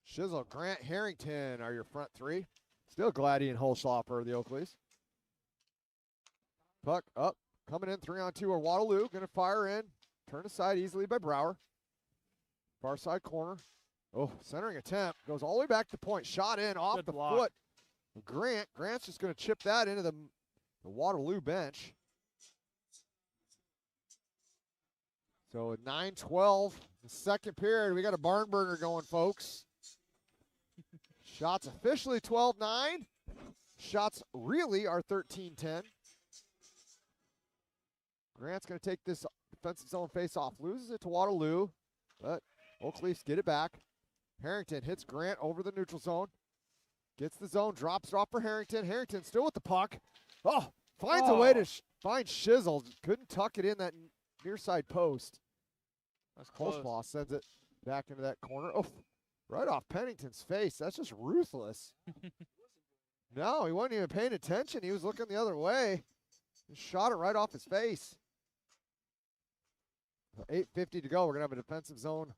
Shizzle, Grant, Harrington are your front three. Still Gladdy and Holschlag for the Oakleys. Puck up, coming in 3-on-2 are Waterloo. Going to fire in. Turn aside easily by Brower. Far side corner. Oh, centering attempt. Goes all the way back to the point. Shot in off the foot. Grant's just going to chip that into the Waterloo bench. So at 9:12, the second period, we got a barn burner going, folks. Shots officially 12-9. Shots really are 13-10. Grant's going to take this defensive zone face-off. Loses it to Waterloo, but Oakleafs get it back. Harrington hits Grant over the neutral zone. Gets the zone, drops it off for Harrington. Harrington still with the puck. Oh, finds a way to find Shizzle. Couldn't tuck it in that near side post. That's close. Holschlag sends it back into that corner. Oh, right off Pennington's face. That's just ruthless. No, he wasn't even paying attention. He was looking the other way. He shot it right off his face. 8:50 to go. We're going to have a defensive zone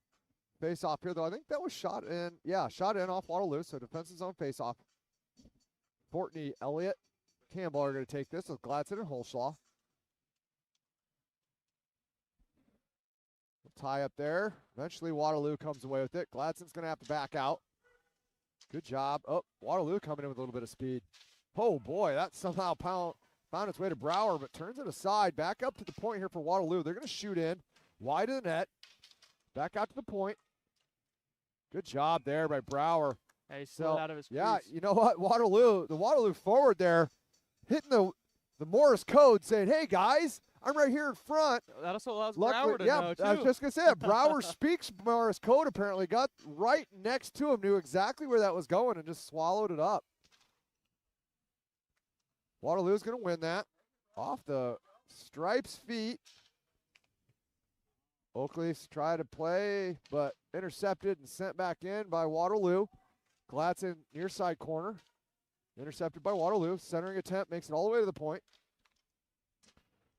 face-off here, though. I think that was shot in. Yeah, shot in off Waterloo, so defensive zone face-off. Fortney, Elliott, Campbell are going to take this with Gladson and Holschlag. Tie up there. Eventually, Waterloo comes away with it. Gladson's going to have to back out. Good job. Oh, Waterloo coming in with a little bit of speed. Oh, boy, that somehow found its way to Brower, but turns it aside. Back up to the point here for Waterloo. They're going to shoot in. Wide of the net. Back out to the point. Good job there by Brower. Yeah, he slid out of his yeah, crease. you know what? The Waterloo forward there, hitting the Morse code saying, hey, guys, I'm right here in front. That also allows Luckily, Brower to know, too. I was just going to say that. Brower speaks Morse code, apparently. Got right next to him, knew exactly where that was going, and just swallowed it up. Waterloo's going to win that. Off the Stripes' feet. Oakleaf's tried to play, but intercepted and sent back in by Waterloo. Gladson near side corner. Intercepted by Waterloo. Centering attempt makes it all the way to the point.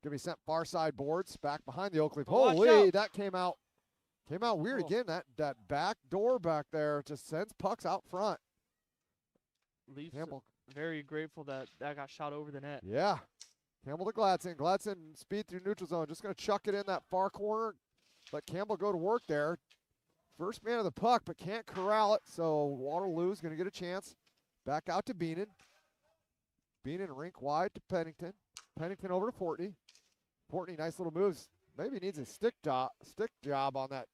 Going to be sent far side boards back behind the Oakleaf. Holy, that came out weird again. That back door back there just sends pucks out front. Leafs Campbell. Very grateful that got shot over the net. Yeah. Campbell to Gladson. Gladson speed through neutral zone. Just going to chuck it in that far corner. Let Campbell go to work there. First man of the puck, but can't corral it. So Waterloo's going to get a chance. Back out to Beenan. Beenan rink wide to Pennington. Pennington over to Fortney. Fortney, nice little moves. Maybe needs a stick job on that,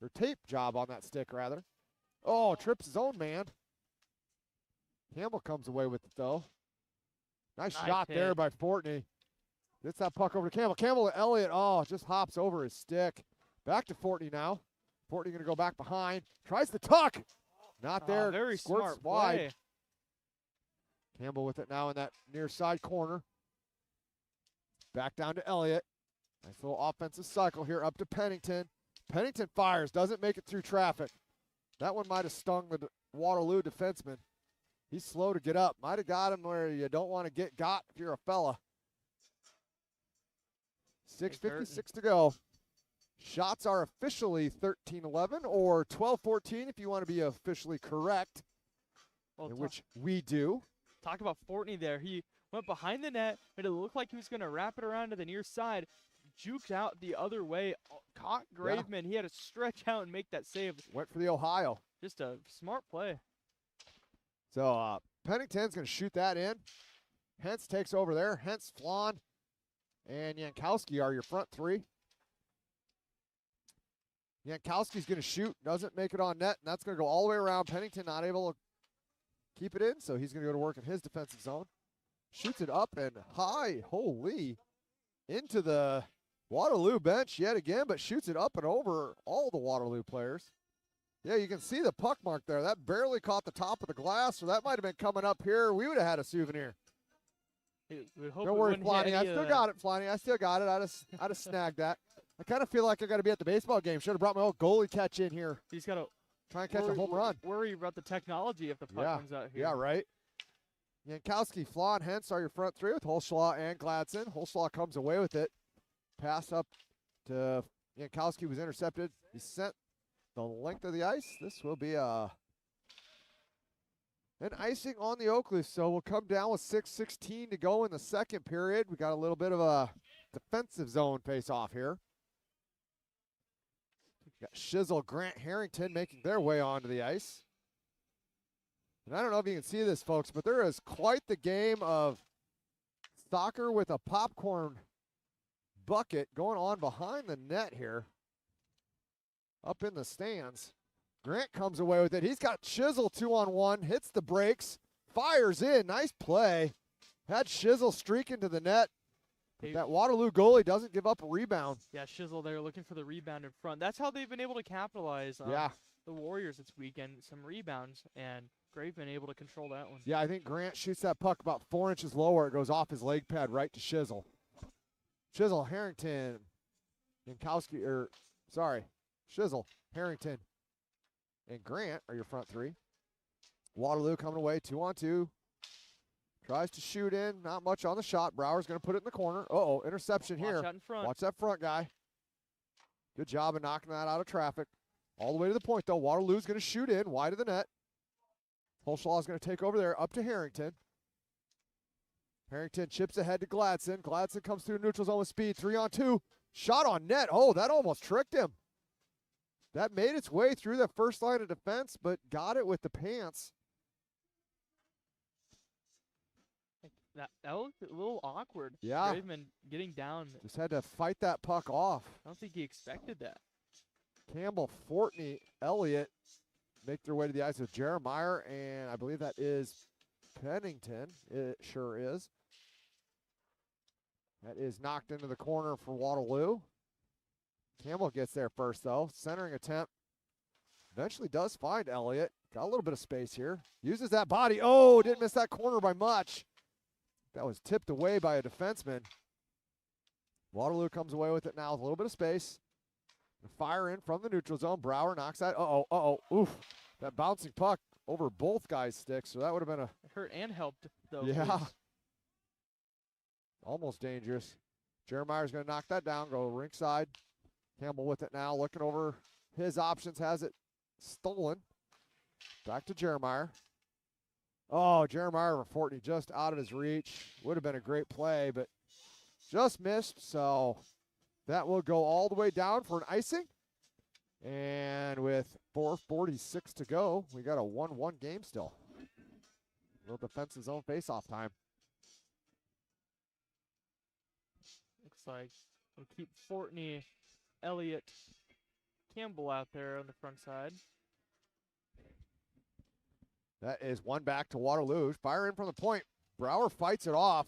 or tape job on that stick rather. Oh, trips his own man. Campbell comes away with it though. Nice shot hit there by Fortney. Gets that puck over to Campbell. Campbell to Elliott. Oh, just hops over his stick. Back to Fortney now. Fortney going to go back behind. Tries the tuck. Not there. Very Squirts smart wide. play. Campbell with it now in that near side corner. Back down to Elliott. Nice little offensive cycle here up to Pennington. Pennington fires. Doesn't make it through traffic. That one might have stung the Waterloo defenseman. He's slow to get up. Might have got him where you don't want to get got if you're a fella. 6:56 to go. Shots are officially 13-11 or 12-14 if you want to be officially correct, which we do. Talk about Fortney there. He went behind the net, made it look like he was going to wrap it around to the near side, juked out the other way, caught Graveman. He had to stretch out and make that save. Went for the Ohio. Just a smart play. So Pennington's going to shoot that in. Hentz takes over there. Hentz, Flan, and Jankowski are your front three. Jankowski's going to shoot, doesn't make it on net, and that's going to go all the way around. Pennington not able to keep it in, so he's going to go to work in his defensive zone. Shoots it up and high, holy, into the Waterloo bench yet again, but shoots it up and over all the Waterloo players. Yeah, you can see the puck mark there. That barely caught the top of the glass, so that might have been coming up here. We would have had a souvenir. Don't worry, Flonnie. I still got it, Flonnie. I still got it. I'd have snagged that. I kind of feel like I got to be at the baseball game. Should have brought my old goalie catch in here. He's got to try and catch a home run. Worry about the technology if the puck comes out here. Yeah, right. Jankowski, Flan, Hentz are your front three with Holschlaw and Gladson. Holschlaw comes away with it. Pass up to Jankowski was intercepted. He sent the length of the ice. This will be an icing on the Oakleaf, so we'll come down with 6:16 to go in the second period. We got a little bit of a defensive zone face-off here. Got Shizzle, Grant, Harrington making their way onto the ice. And I don't know if you can see this, folks, but there is quite the game of soccer with a popcorn bucket going on behind the net here. Up in the stands. Grant comes away with it. He's got Shizzle 2-on-1, hits the brakes, fires in. Nice play. Had Shizzle streak into the net. That Waterloo goalie doesn't give up a rebound. Yeah, Shizzle there looking for the rebound in front. That's how they've been able to capitalize on the Warriors this weekend. Some rebounds, and Graveman able to control that one. Yeah, I think Grant shoots that puck about 4 inches lower. It goes off his leg pad right to Shizzle. Shizzle, Harrington, Shizzle, Harrington, and Grant are your front three. Waterloo coming away 2-on-2. Tries to shoot in, not much on the shot. Brower's going to put it in the corner. Uh-oh, interception here. Watch out in front. Watch that front guy. Good job of knocking that out of traffic. All the way to the point, though. Waterloo's going to shoot in, wide of the net. Holschlaw's going to take over there, up to Harrington. Harrington chips ahead to Gladson. Gladson comes through neutral zone with speed. 3-on-2. Shot on net. Oh, that almost tricked him. That made its way through the first line of defense, but got it with the pants. That looked a little awkward. Yeah. Graveman getting down. Just had to fight that puck off. I don't think he expected that. Campbell, Fortney, Elliott make their way to the ice with Jeremiah, and I believe that is Pennington. It sure is. That is knocked into the corner for Waterloo. Campbell gets there first, though. Centering attempt. Eventually does find Elliott. Got a little bit of space here. Uses that body. Oh, didn't miss that corner by much. That was tipped away by a defenseman. Waterloo comes away with it now with a little bit of space. Fire in from the neutral zone. Brower knocks that. Oof. That bouncing puck over both guys' sticks, so that would have been a... It hurt and helped, though. Yeah. Almost dangerous. Jeremiah's going to knock that down, go rinkside. Campbell with it now, looking over his options, has it stolen. Back to Jeremiah. Oh, Jeremiah Fortney just out of his reach. Would have been a great play, but just missed, so that will go all the way down for an icing. And with 4:46 to go, we got a 1-1 game still. Little defensive zone face-off time. Looks like we'll keep Fortney, Elliott, Campbell out there on the front side. That is one back to Waterloo. Fire in from the point. Brower fights it off.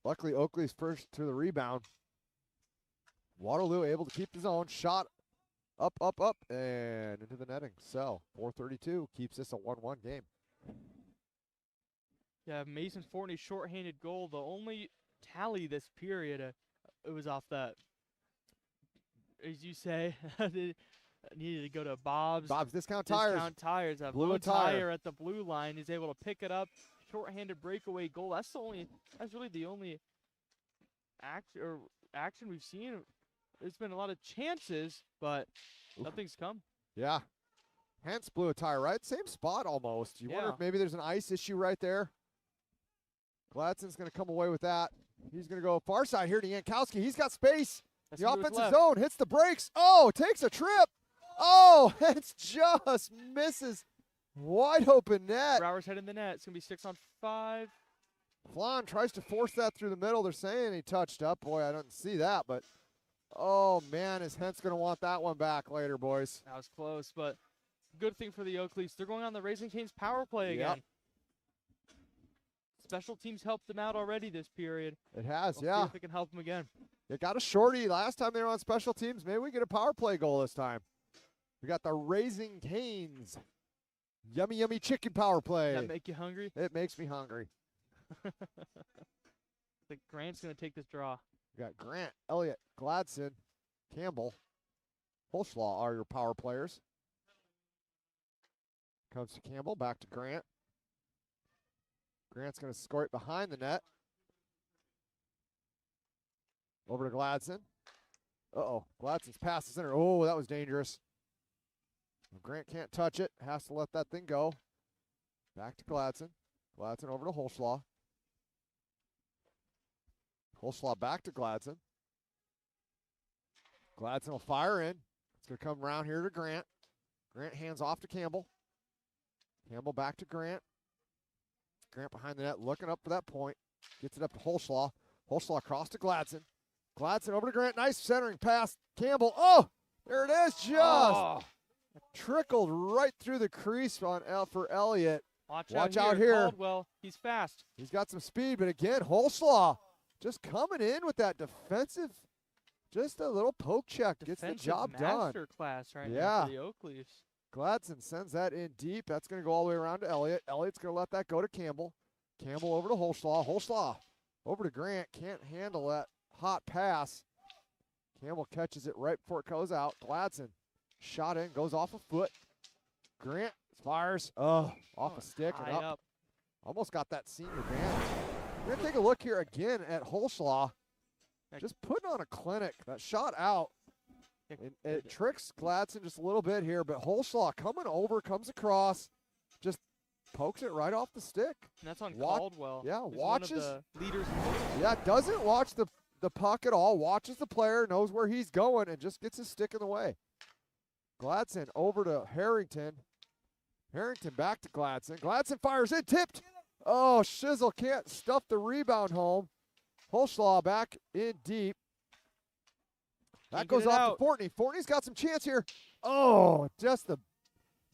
Luckily, Oakley's first to the rebound. Waterloo able to keep his own. Shot up, and into the netting. So, 4:32 keeps this a 1-1 game. Yeah, Mason Fortney's shorthanded goal, the only tally this period, it was off that, as you say, needed to go to Bob's Discount Tires. Discount Tires. A Blew blue a tire. tire at the blue line. He's able to pick it up. Shorthanded breakaway goal. That's really the only action we've seen. There's been a lot of chances, but nothing's come. Yeah. Hence blew a tire, right? Same spot almost. You wonder Yeah. if maybe there's an ice issue right there. Gladson's going to come away with that. He's going to go far side here to Yankowski. He's got space. That's The who was offensive left. zone hits the brakes. Oh, takes a trip. Oh, it's just misses. Wide open net. Brower's head in the net. It's going to be 6-on-5. Flan tries to force that through the middle. They're saying he touched up. Boy, I didn't see that, but oh, man, is Hentz going to want that one back later, boys. That was close, but good thing for the Oakleys. They're going on the Raising Cane's power play Yep. again. Special teams helped them out already this period. It has, We'll yeah. see if it can help them again. It got a shorty last time they were on special teams. Maybe we get a power play goal this time. We got the Raising Cane's yummy, yummy chicken power play. Does that make you hungry? It makes me hungry. I think Grant's going to take this draw. We got Grant, Elliott, Gladson, Campbell, Holschlaw are your power players. Comes to Campbell, back to Grant. Grant's going to score it behind the net. Over to Gladson. Uh-oh, Gladson's pass the center. Oh, that was dangerous. Grant can't touch it. Has to let that thing go. Back to Gladson. Gladson over to Holschlaw. Holschlaw back to Gladson. Gladson will fire in. It's going to come around here to Grant. Grant hands off to Campbell. Campbell back to Grant. Grant behind the net looking up for that point. Gets it up to Holschlaw. Holschlaw across to Gladson. Gladson over to Grant. Nice centering pass. Campbell. Oh, there it is. Just trickled right through the crease on for Elliott. Watch out here. Caldwell, he's fast. He's got some speed, but again, Holschlaw just coming in with that defensive, just a little poke check. Gets the job done. Master class right now for the Oakleys. Gladson sends that in deep. That's going to go all the way around to Elliott. Elliott's going to let that go to Campbell. Campbell over to Holschlaw. Holschlaw over to Grant. Can't handle that hot pass. Campbell catches it right before it goes out. Gladson shot in, goes off a foot. Grant fires. Off a stick and up. Almost got that senior advantage. We're going to take a look here again at Holschlaw. Just putting on a clinic. That shot out. It tricks Gladson just a little bit here, but Holschlaw coming over, comes across, just pokes it right off the stick. And that's on Caldwell. Yeah, watches. One of the leaders. Yeah, doesn't watch the puck at all. Watches the player, knows where he's going, and just gets his stick in the way. Gladson over to Harrington. Harrington back to Gladson. Gladson fires in, tipped. Oh, Shizzle can't stuff the rebound home. Holschlaw back in deep. That Can't goes get it off out. to Fortney. Fortney's got some chance here. Oh, just the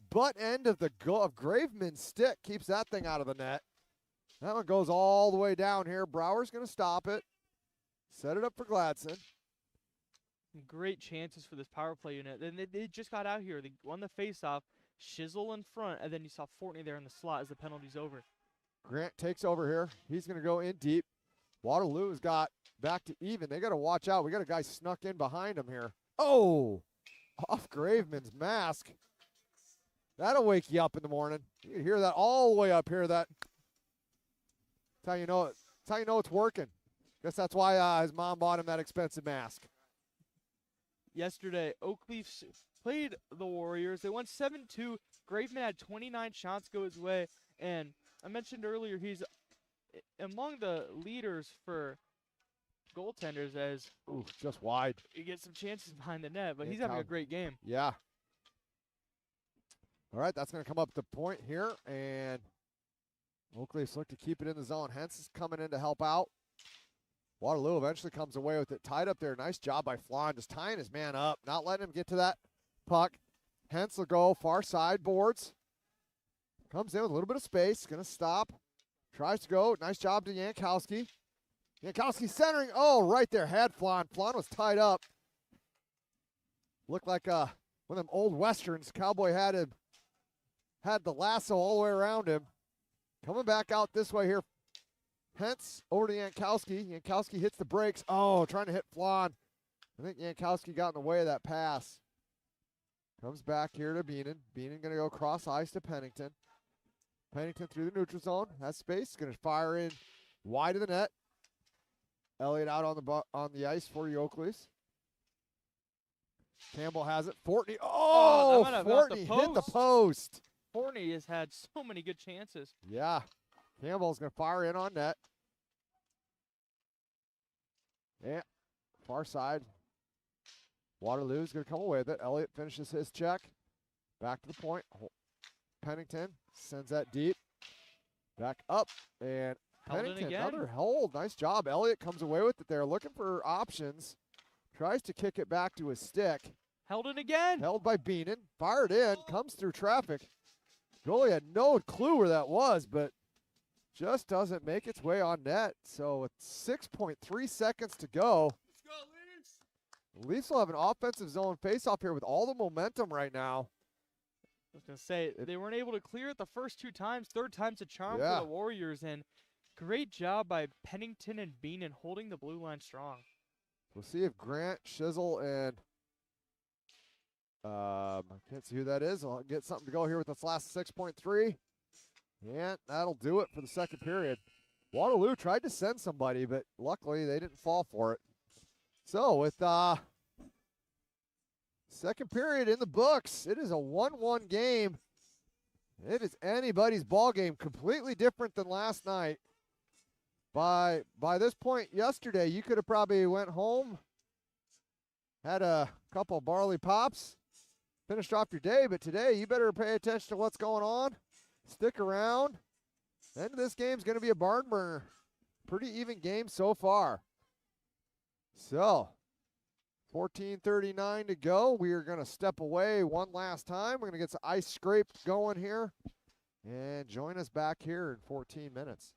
butt end of of Graveman's stick keeps that thing out of the net. That one goes all the way down here. Brower's going to stop it. Set it up for Gladson. Great chances for this power play unit. Then they just got out here. They won the faceoff. Shizzle in front, and then you saw Fortney there in the slot as the penalty's over. Grant takes over here. He's going to go in deep. Waterloo's got back to even. They got to watch out. We got a guy snuck in behind him here. Oh, off Graveman's mask. That'll wake you up in the morning. You can hear that all the way up here. That's how you know it. That's how you know it's working. Guess that's why his mom bought him that expensive mask. Yesterday, Oakleaf played the Warriors. They won 7-2. Graveman had 29 shots go his way. And I mentioned earlier he's among the leaders for goaltenders as Ooh, just wide. he gets some chances behind the net, but Yeah, he's having a great game. Yeah. All right, that's going to come up the point here, and Oakleaf's look to keep it in the zone. Hence is coming in to help out. Waterloo eventually comes away with it. Tied up there. Nice job by Flan, just tying his man up, not letting him get to that puck. Hence will go far side boards. Comes in with a little bit of space. Going to stop. Tries to go. Nice job to Jankowski. Jankowski centering. Oh, right there. Had Flan. Flan was tied up. Looked like one of them old westerns. Cowboy had the lasso all the way around him. Coming back out this way here. Hence over to Jankowski. Jankowski hits the brakes. Oh, trying to hit Flan. I think Jankowski got in the way of that pass. Comes back here to Beenan. Beenan going to go cross ice to Pennington. Pennington through the neutral zone. Has space. Going to fire in wide of the net. Elliott out on the ice for the Oakleys. Campbell has it. Fortney. Oh, that might have got the Fortney hit the post. post. Fortney has had so many good chances. Yeah. Campbell's going to fire in on net. Yeah. Far side. Waterloo's going to come away with it. Elliott finishes his check. Back to the point. Pennington sends that deep. Back up. And Held it Pennington, again. another hold. Nice job. Elliott comes away with it there. Looking for options. Tries to kick it back to his stick. Held it again. Held by Beenan. Fired in. Comes through traffic. Goalie had no clue where that was, but just doesn't make its way on net. So with 6.3 seconds to go, Leafs will have an offensive zone faceoff here with all the momentum right now. I was going to say, they weren't able to clear it the first two times. Third time's a charm Yeah. for the Warriors. And great job by Pennington and Beenan holding the blue line strong. We'll see if Grant, Shizzle, and I can't see who that is. I'll get something to go here with this last 6.3. And that'll do it for the second period. Waterloo tried to send somebody, but luckily they didn't fall for it. So with second period in the books, it is a 1-1 game. It is anybody's ball game, completely different than last night. By this point yesterday, you could have probably went home, had a couple of barley pops, finished off your day, but today you better pay attention to what's going on. Stick around. The end of this game is going to be a barn burner. Pretty even game so far. So, 14:39 to go. We are going to step away one last time. We're going to get some ice scrape going here. And join us back here in 14 minutes.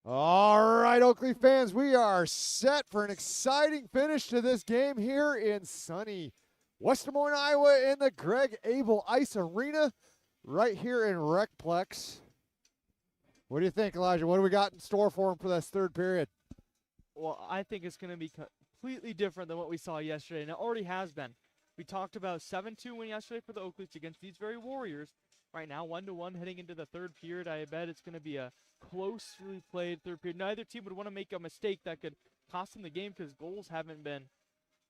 All right, Oakley fans, we are set for an exciting finish to this game here in sunny Western Des Moines, Iowa, in the Greg Abel Ice Arena, right here in Recplex. What do you think, Elijah? What do we got in store for him for this third period? Well, I think it's going to be completely different than what we saw yesterday, and it already has been. We talked about 7-2 win yesterday for the Oakleys against these very Warriors. Right now, 1-1 heading into the third period. I bet it's going to be a closely played third period. Neither team would want to make a mistake that could cost them the game because goals haven't been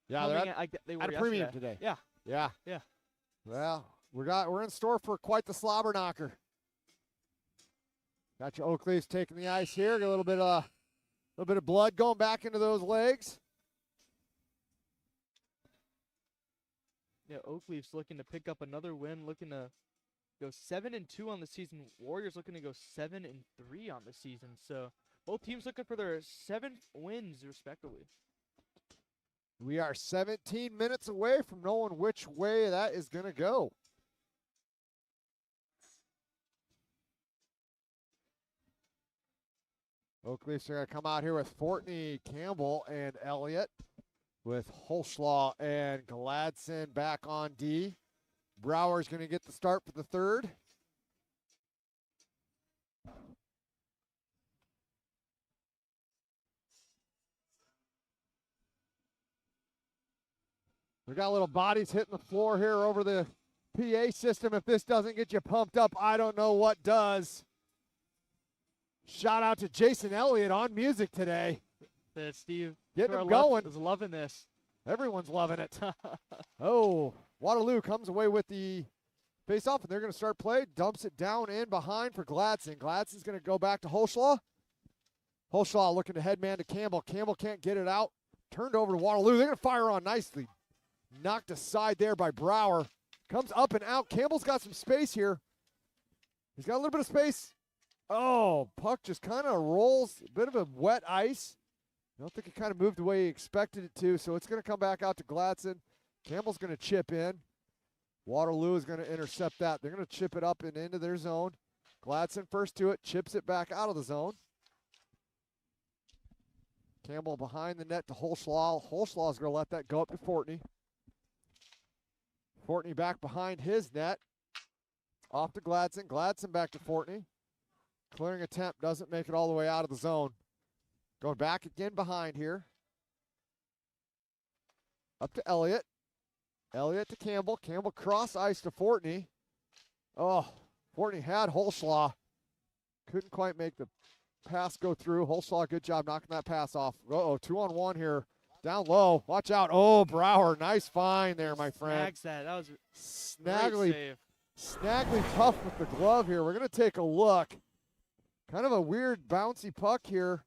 coming at like they were at a yesterday. premium today. Yeah. Yeah. Yeah. Well, we're in store for quite the slobber knocker. Got your Oakleys taking the ice here. Got a little bit of blood going back into those legs. Yeah, Oakleys looking to pick up another win, looking to go 7-2 on the season. Warriors looking to go 7-3 on the season. So both teams looking for their 7 wins respectively. We are 17 minutes away from knowing which way that is going to go. Oakleys are going to come out here with Fortney, Campbell, and Elliott, with Holschlaw and Gladson back on D. Brower's going to get the start for the third. We got little bodies hitting the floor here over the PA system. If this doesn't get you pumped up, I don't know what does. Shout out to Jason Elliott on music today. Steve, getting them going. Is loving this. Everyone's loving it. Oh, Waterloo comes away with the face-off, and they're going to start play. Dumps it down in behind for Gladson. Gladson's going to go back to Holschlaw. Holschlaw looking to headman to Campbell. Campbell can't get it out. Turned over to Waterloo. They're going to fire on nicely. Knocked aside there by Brower. Comes up and out. Campbell's got some space here. He's got a little bit of space. Oh, puck just kind of rolls. A bit of a wet ice. I don't think it kind of moved the way he expected it to, so it's going to come back out to Gladson. Campbell's going to chip in. Waterloo is going to intercept that. They're going to chip it up and into their zone. Gladson first to it, chips it back out of the zone. Campbell behind the net to Holschlaw. Holschlaw is going to let that go up to Fortney. Fortney back behind his net. Off to Gladson. Gladson back to Fortney. Clearing attempt doesn't make it all the way out of the zone. Going back again behind here. Up to Elliott. Elliott to Campbell. Campbell cross ice to Fortney. Oh, Fortney had Holschlaw. Couldn't quite make the pass go through. Holschlaw, good job knocking that pass off. Uh-oh, 2-on-1 here. Down low. Watch out. Oh, Brower. Nice find there, my friend. Snags that. That was a great save. Snaggly tough with the glove here. We're going to take a look. Kind of a weird bouncy puck here.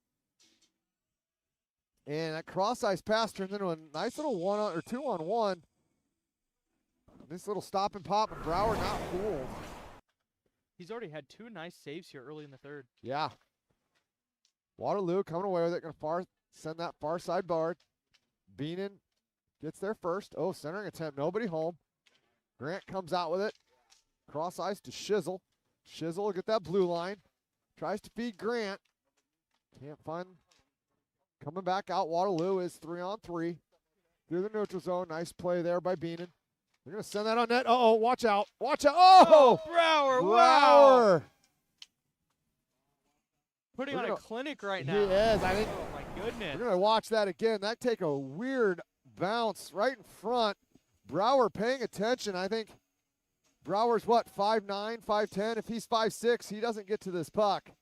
And that cross ice pass turns into a nice little 1-on or 2-on-1. This little stop and pop, and Brower not fooled. He's already had 2 nice saves here early in the third. Yeah. Waterloo coming away with it. Going to send that far side bar. Beenan gets there first. Oh, centering attempt. Nobody home. Grant comes out with it. Cross ice to Shizzle. Shizzle will get that blue line. Tries to feed Grant. Can't find. Coming back out. Waterloo is 3-on-3. Through the neutral zone. Nice play there by Beenan. They're going to send that on net. Uh-oh, watch out. Watch out. Oh! Brower, Brower. wow. Putting on a clinic right now. He is. I think. Oh, my goodness. We're going to watch that again. That take a weird bounce right in front. Brower paying attention. I think Brower's what, 5'9", 5'10"? If he's 5'6", he doesn't get to this puck.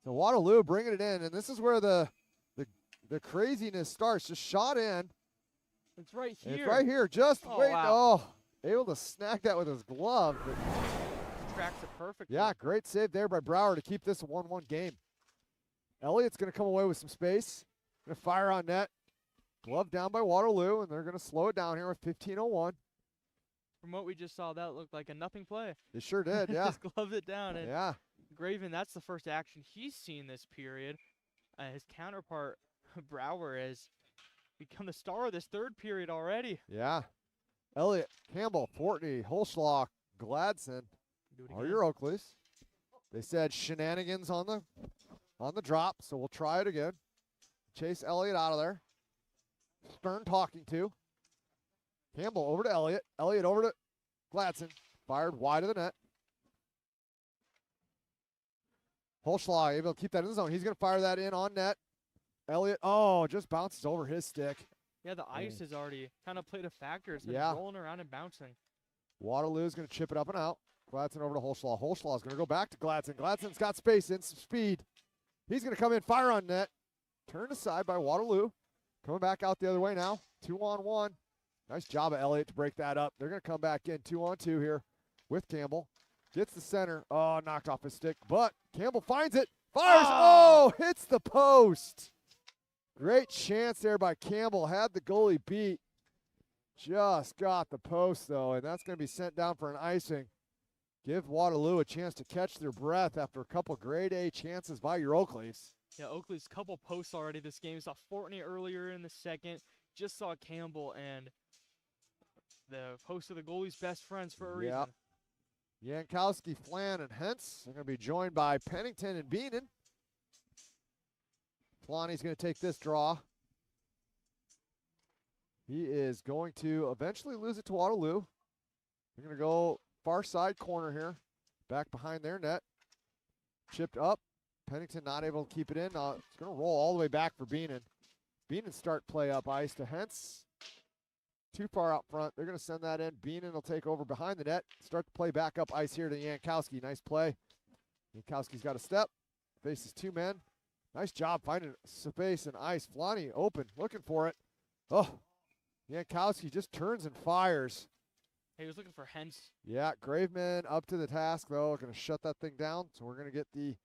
So Waterloo bringing it in, and this is where the craziness starts. Just shot in. It's right here. It's right here. Just wait. Wow. Oh, able to snag that with his glove. But tracks it perfectly. yeah, great save there by Brower to keep this a 1-1 game. Elliott's going to come away with some space. Going to fire on net. Glove down by Waterloo, and they're going to slow it down here with 15:01. From what we just saw, that looked like a nothing play. It sure did, yeah. Just gloved it down. And yeah. Graven, that's the first action he's seen this period. His counterpart, Brower, has become the star of this third period already. Yeah. Elliott, Campbell, Fortney, Holschlaw, Gladson. Are your Oakleys? They said shenanigans on the on the drop, so we'll try it again. Chase Elliott out of there. Stern talking to. Campbell over to Elliott. Elliott over to Gladson. Fired wide of the net. Holschlag able to keep that in the zone. He's going to fire that in on net. Elliott, just bounces over his stick. Yeah, the ice has already kind of played a factor. It's been Yeah. rolling around and bouncing. Waterloo's going to chip it up and out. Gladson over to Holschlag. Holschlag's going to go back to Gladson. Gladson's got space and some speed. He's going to come in, fire on net. Turned aside by Waterloo. Coming back out the other way now. 2-on-1. Nice job of Elliott to break that up. They're going to come back in 2-on-2 here with Campbell. Gets the center. Oh, knocked off his stick. But Campbell finds it. Fires. Oh, hits the post. Great chance there by Campbell. Had the goalie beat. Just got the post, though, and that's going to be sent down for an icing. Give Waterloo a chance to catch their breath after a couple grade A chances by your Oakleys. Yeah, Oakley's couple posts already this game. Saw Fortney earlier in the second. Just saw Campbell, and the posts are the goalie's best friends for a reason. Yankowski, Flan, and Hentz are going to be joined by Pennington and Beenan. Flani's going to take this draw. He is going to eventually lose it to Waterloo. They're going to go far side corner here, back behind their net. Chipped up. Pennington not able to keep it in. It's going to roll all the way back for Beenan. Beenan start play up ice to Hentz. Too far out front. They're going to send that in. Beenan will take over behind the net. Start the play back up ice here to Yankowski. Nice play. Yankowski's got a step. Faces two men. Nice job finding space and ice. Flani open, looking for it. Oh, Yankowski just turns and fires. He was looking for Hentz. Yeah, Graveman up to the task, though. Going to shut that thing down. So we're going to get the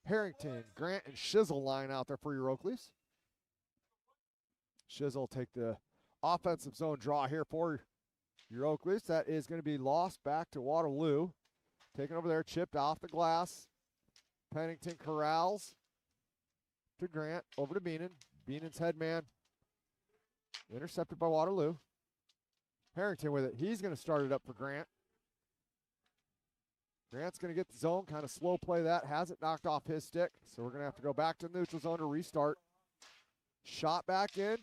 Harrington, Grant, and Shizzle line out there for your Oakleys. Shizzle will take the offensive zone draw here for your Oakleys. That is going to be lost back to Waterloo. Taken over there, chipped off the glass. Pennington corrals to Grant, over to Beenan. Beenan's head man. Intercepted by Waterloo. Harrington with it. He's going to start it up for Grant. Grant's going to get the zone, kind of slow play that. Has it knocked off his stick. So we're going to have to go back to the neutral zone to restart. Shot back in.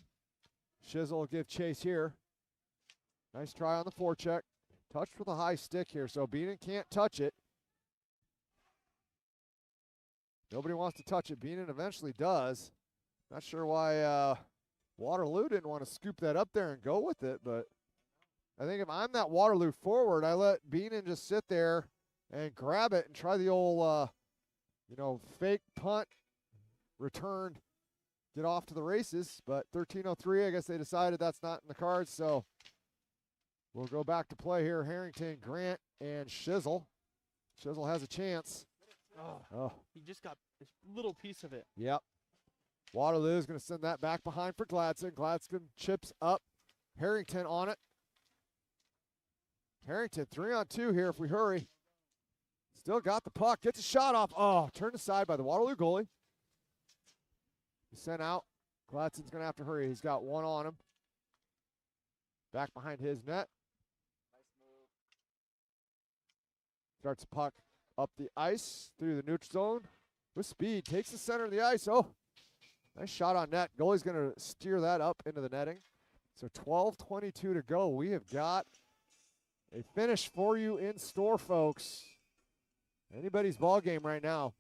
Shizzle will give chase here. Nice try on the forecheck. Touched with a high stick here, so Beenan can't touch it. Nobody wants to touch it. Beenan eventually does. Not sure why Waterloo didn't want to scoop that up there and go with it, but I think if I'm that Waterloo forward, I let Beenan just sit there and grab it and try the old, fake punt, return, get off to the races. But 13:03, I guess they decided that's not in the cards, so we'll go back to play here. Harrington, Grant, and Shizzle. Shizzle has a chance. Oh. He just got this little piece of it. Yep. Waterloo is going to send that back behind for Gladson. Gladson chips up. Harrington on it. Harrington 3-on-2 here if we hurry. Still got the puck. Gets a shot off. Oh, turned aside by the Waterloo goalie. He's sent out. Gladson's going to have to hurry. He's got one on him. Back behind his net. Starts the puck up the ice through the neutral zone with speed. Takes the center of the ice. Oh, nice shot on net. Goalie's going to steer that up into the netting. So 12:22 to go. We have got a finish for you in store, folks. Anybody's ball game right now.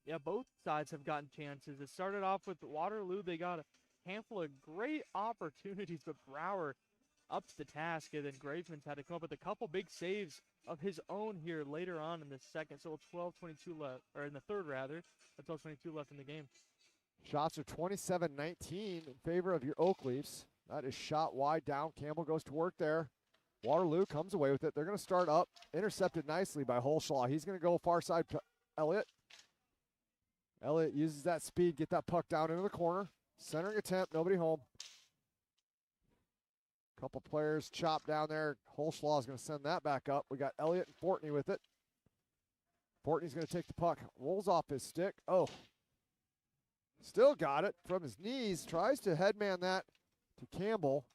Yeah, both sides have gotten chances. It started off with Waterloo. They got a handful of great opportunities, but Brower up to the task, and then Graveman's had to come up with a couple big saves of his own here later on in the second. So 12:22 left, or in the third rather. 12:22 left in the game. Shots are 27-19 in favor of your Oakleafs. That is shot wide down. Campbell goes to work there. Waterloo comes away with it. They're going to start up. Intercepted nicely by Holschlag. He's going to go far side to Elliott. Elliott uses that speed, get that puck down into the corner. Centering attempt, nobody home. Couple players chopped down there. Holschlag is going to send that back up. We got Elliott and Fortney with it. Fortney's going to take the puck. Rolls off his stick. Oh. Still got it from his knees. Tries to headman that to Campbell.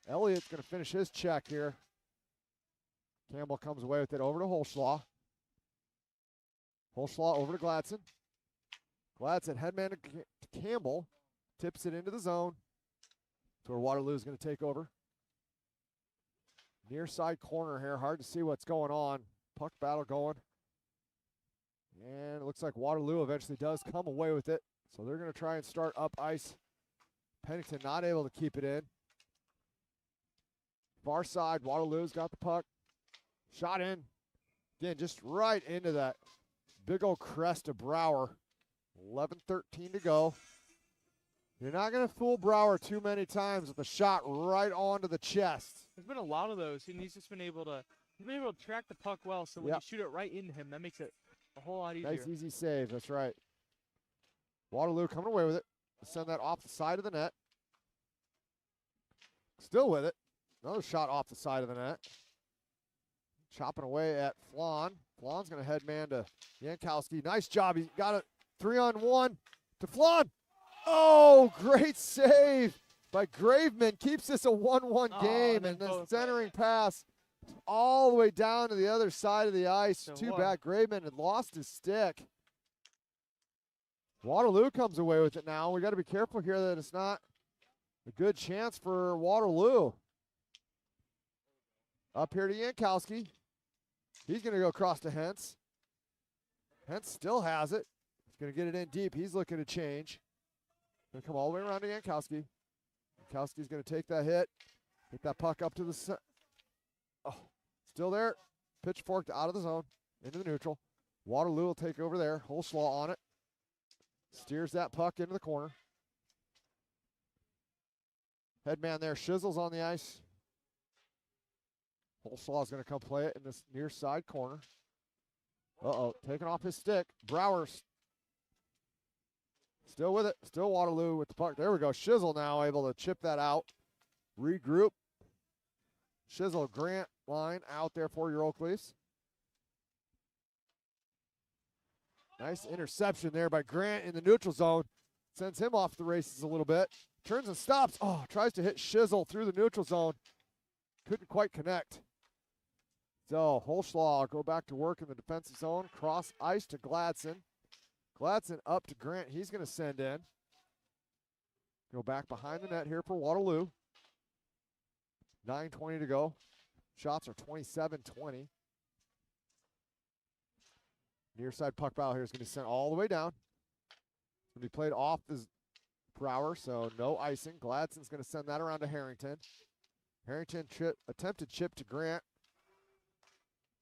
Elliott's going to finish his check here. Campbell comes away with it over to Holschlag. Holschlag over to Gladson. Gladson, headman to Campbell. Tips it into the zone. That's where Waterloo is going to take over. Near side corner here. Hard to see what's going on. Puck battle going. And it looks like Waterloo eventually does come away with it. So they're going to try and start up ice. Pennington not able to keep it in. Far side, Waterloo's got the puck. Shot in. Again, just right into that big old crest of Brower. 11:13 to go. You're not going to fool Brower too many times with a shot right onto the chest. There's been a lot of those, and he's just been able to track the puck well. So when you shoot it right into him, that makes it a whole lot easier. Nice, easy save. That's right. Waterloo coming away with it. Send that off the side of the net. Still with it. Another shot off the side of the net. Chopping away at Flan. Flan's going to head man to Yankowski. Nice job. He got it 3-on-1 to Flan. Oh, great save by Graveman. Keeps this a 1-1 game. And the centering pass all the way down to the other side of the ice. So Too bad Graveman had lost his stick. Waterloo comes away with it now. We got to be careful here that it's not a good chance for Waterloo. Up here to Yankowski. He's going to go across to Hentz. Hentz still has it. He's going to get it in deep. He's looking to change. Going to come all the way around to Yankowski. Yankowski's going to take that hit. Get that puck up to the oh, still there. Pitchforked out of the zone. Into the neutral. Waterloo will take over there. Holslaw on it. Steers that puck into the corner. Headman there. Shizzle's on the ice. Holslaw is going to come play it in this near side corner. Uh-oh, taking off his stick. Brower still with it. Still Waterloo with the puck. There we go. Shizzle now able to chip that out. Regroup. Shizzle, Grant line out there for your Oak Leafs. Nice interception there by Grant in the neutral zone. Sends him off the races a little bit. Turns and stops. Oh, tries to hit Shizzle through the neutral zone. Couldn't quite connect. So Holslaw go back to work in the defensive zone. Cross ice to Gladson. Gladson up to Grant. He's going to send in. Go back behind the net here for Waterloo. 9:20 to go. Shots are 27-20. Near side puck battle here is going to be sent all the way down. It's going to be played off the Brower, so no icing. Gladson's going to send that around to Harrington. Harrington attempted chip to Grant.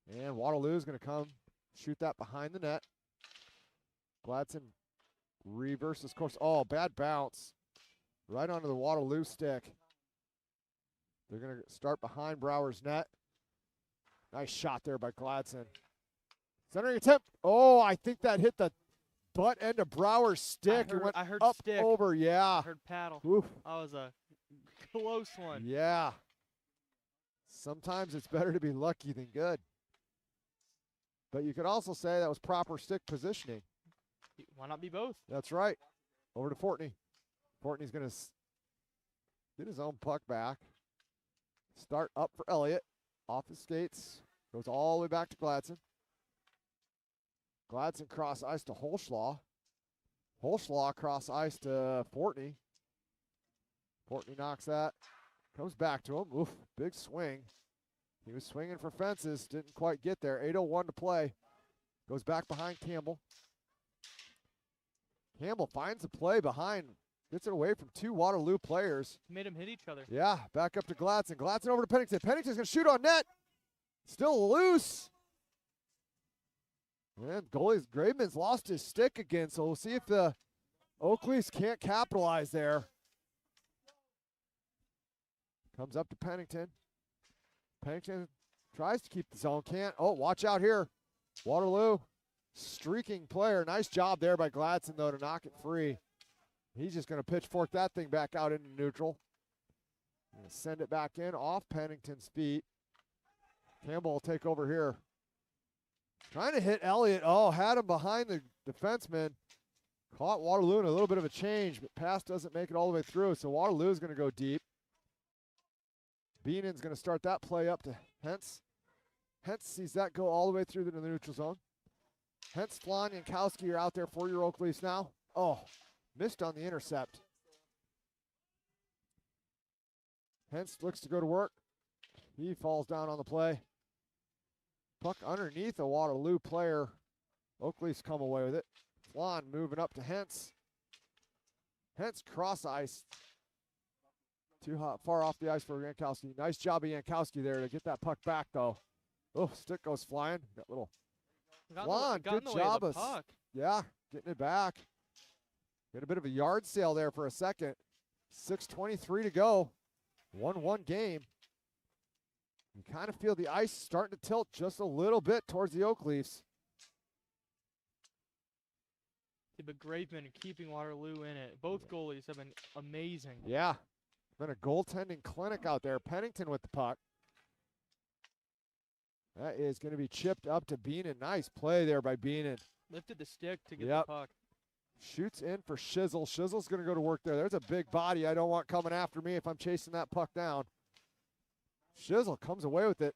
And Waterloo is going to come shoot that behind the net. Gladson reverses course. Oh, bad bounce. Right onto the Waterloo stick. They're going to start behind Brower's net. Nice shot there by Gladson. Centering attempt. Oh, I think that hit the butt end of Brower's stick. I heard up stick. over, yeah. I heard paddle. Oof. That was a close one. Yeah. Sometimes it's better to be lucky than good. But you could also say that was proper stick positioning. Why not be both? That's right. Over to Fortney. Fortney's going to get his own puck back. Start up for Elliott. Off his skates. Goes all the way back to Gladson. Gladson cross ice to Holslaw. Holslaw cross ice to Fortney. Fortney knocks that. Comes back to him. Oof, big swing. He was swinging for fences. Didn't quite get there. 8:01 to play. Goes back behind Campbell. Campbell finds the play behind. Gets it away from two Waterloo players. Made them hit each other. Yeah, back up to Gladson. Gladson over to Pennington. Pennington's going to shoot on net. Still loose. And goalie Graveman's lost his stick again, so we'll see if the Oak Leafs can't capitalize there. Comes up to Pennington. Pennington tries to keep the zone. Can't. Oh, watch out here. Waterloo, streaking player. Nice job there by Gladson, though, to knock it free. He's just going to pitchfork that thing back out into neutral. Send it back in off Pennington's feet. Campbell will take over here. Trying to hit Elliott. Oh, had him behind the defenseman. Caught Waterloo in a little bit of a change, but pass doesn't make it all the way through, so Waterloo is going to go deep. Beenan's going to start that play up to Hentz. Hentz sees that go all the way through the neutral zone. Hentz, Flan, Yankowski are out there for your Oak Leafs now. Oh, missed on the intercept. Hence looks to go to work. He falls down on the play. Puck underneath a Waterloo player. Oakleaf's come away with it. Flan moving up to Hence. Hence cross ice. Too far off the ice for Yankowski. Nice job of Yankowski there to get that puck back, though. Oh, stick goes flying. Got little Flan, good job of puck. yeah, getting it back. Get a bit of a yard sale there for a second. 6:23 to go. 1-1 game. You kind of feel the ice starting to tilt just a little bit towards the Oakleafs. Yeah, but Graveman keeping Waterloo in it. Both goalies have been amazing. Yeah, been a goaltending clinic out there. Pennington with the puck. That is going to be chipped up to Beenan. Nice play there by Beenan. Lifted the stick to get the puck. Shoots in for Shizzle. Shizzle's going to go to work there. There's a big body I don't want coming after me if I'm chasing that puck down. Shizzle comes away with it.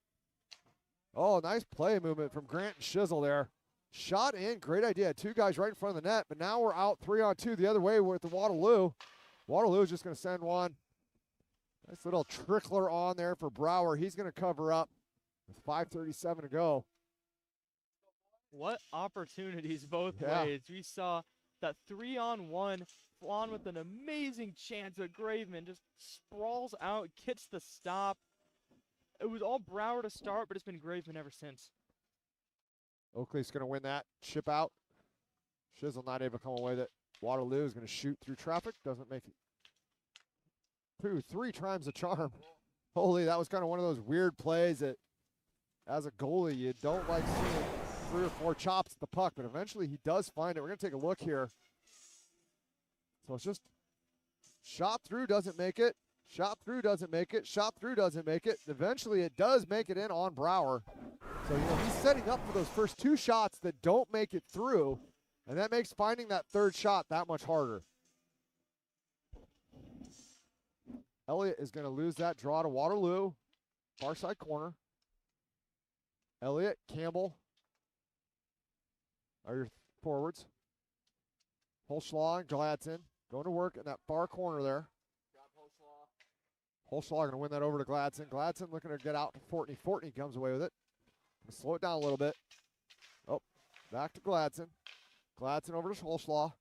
Oh, nice play movement from Grant and Shizzle there. Shot in, great idea. Two guys right in front of the net, but now we're out 3-on-2 the other way with the Waterloo. Waterloo is just going to send one. Nice little trickler on there for Brower. He's going to cover up with 5:37 to go. What opportunities both ways. We saw that 3-on-1, Flan with an amazing chance, but Graveman just sprawls out, gets the stop. It was all Brower to start, but it's been Graveman ever since. Oakley's going to win that. Chip out. Shizzle not able to come away with it. Waterloo is going to shoot through traffic. Doesn't make it. 2-3 times the charm. Holy, that was kind of one of those weird plays that, as a goalie, you don't like seeing 3 or 4 chops at the puck, but eventually he does find it. We're going to take a look here. So it's just shot through, doesn't make it. Shot through, doesn't make it. Shot through, doesn't make it. Eventually it does make it in on Brower. So, he's setting up for those first 2 shots that don't make it through, and that makes finding that third shot that much harder. Elliott is going to lose that draw to Waterloo. Far side corner. Elliott, Campbell are your forwards. Holschlaw and Gladson going to work in that far corner there. Holschlaw going to win that over to Gladson. Gladson looking to get out to Fortney. Fortney comes away with it. Slow it down a little bit. Oh, back to Gladson. Gladson over to Holschlaw.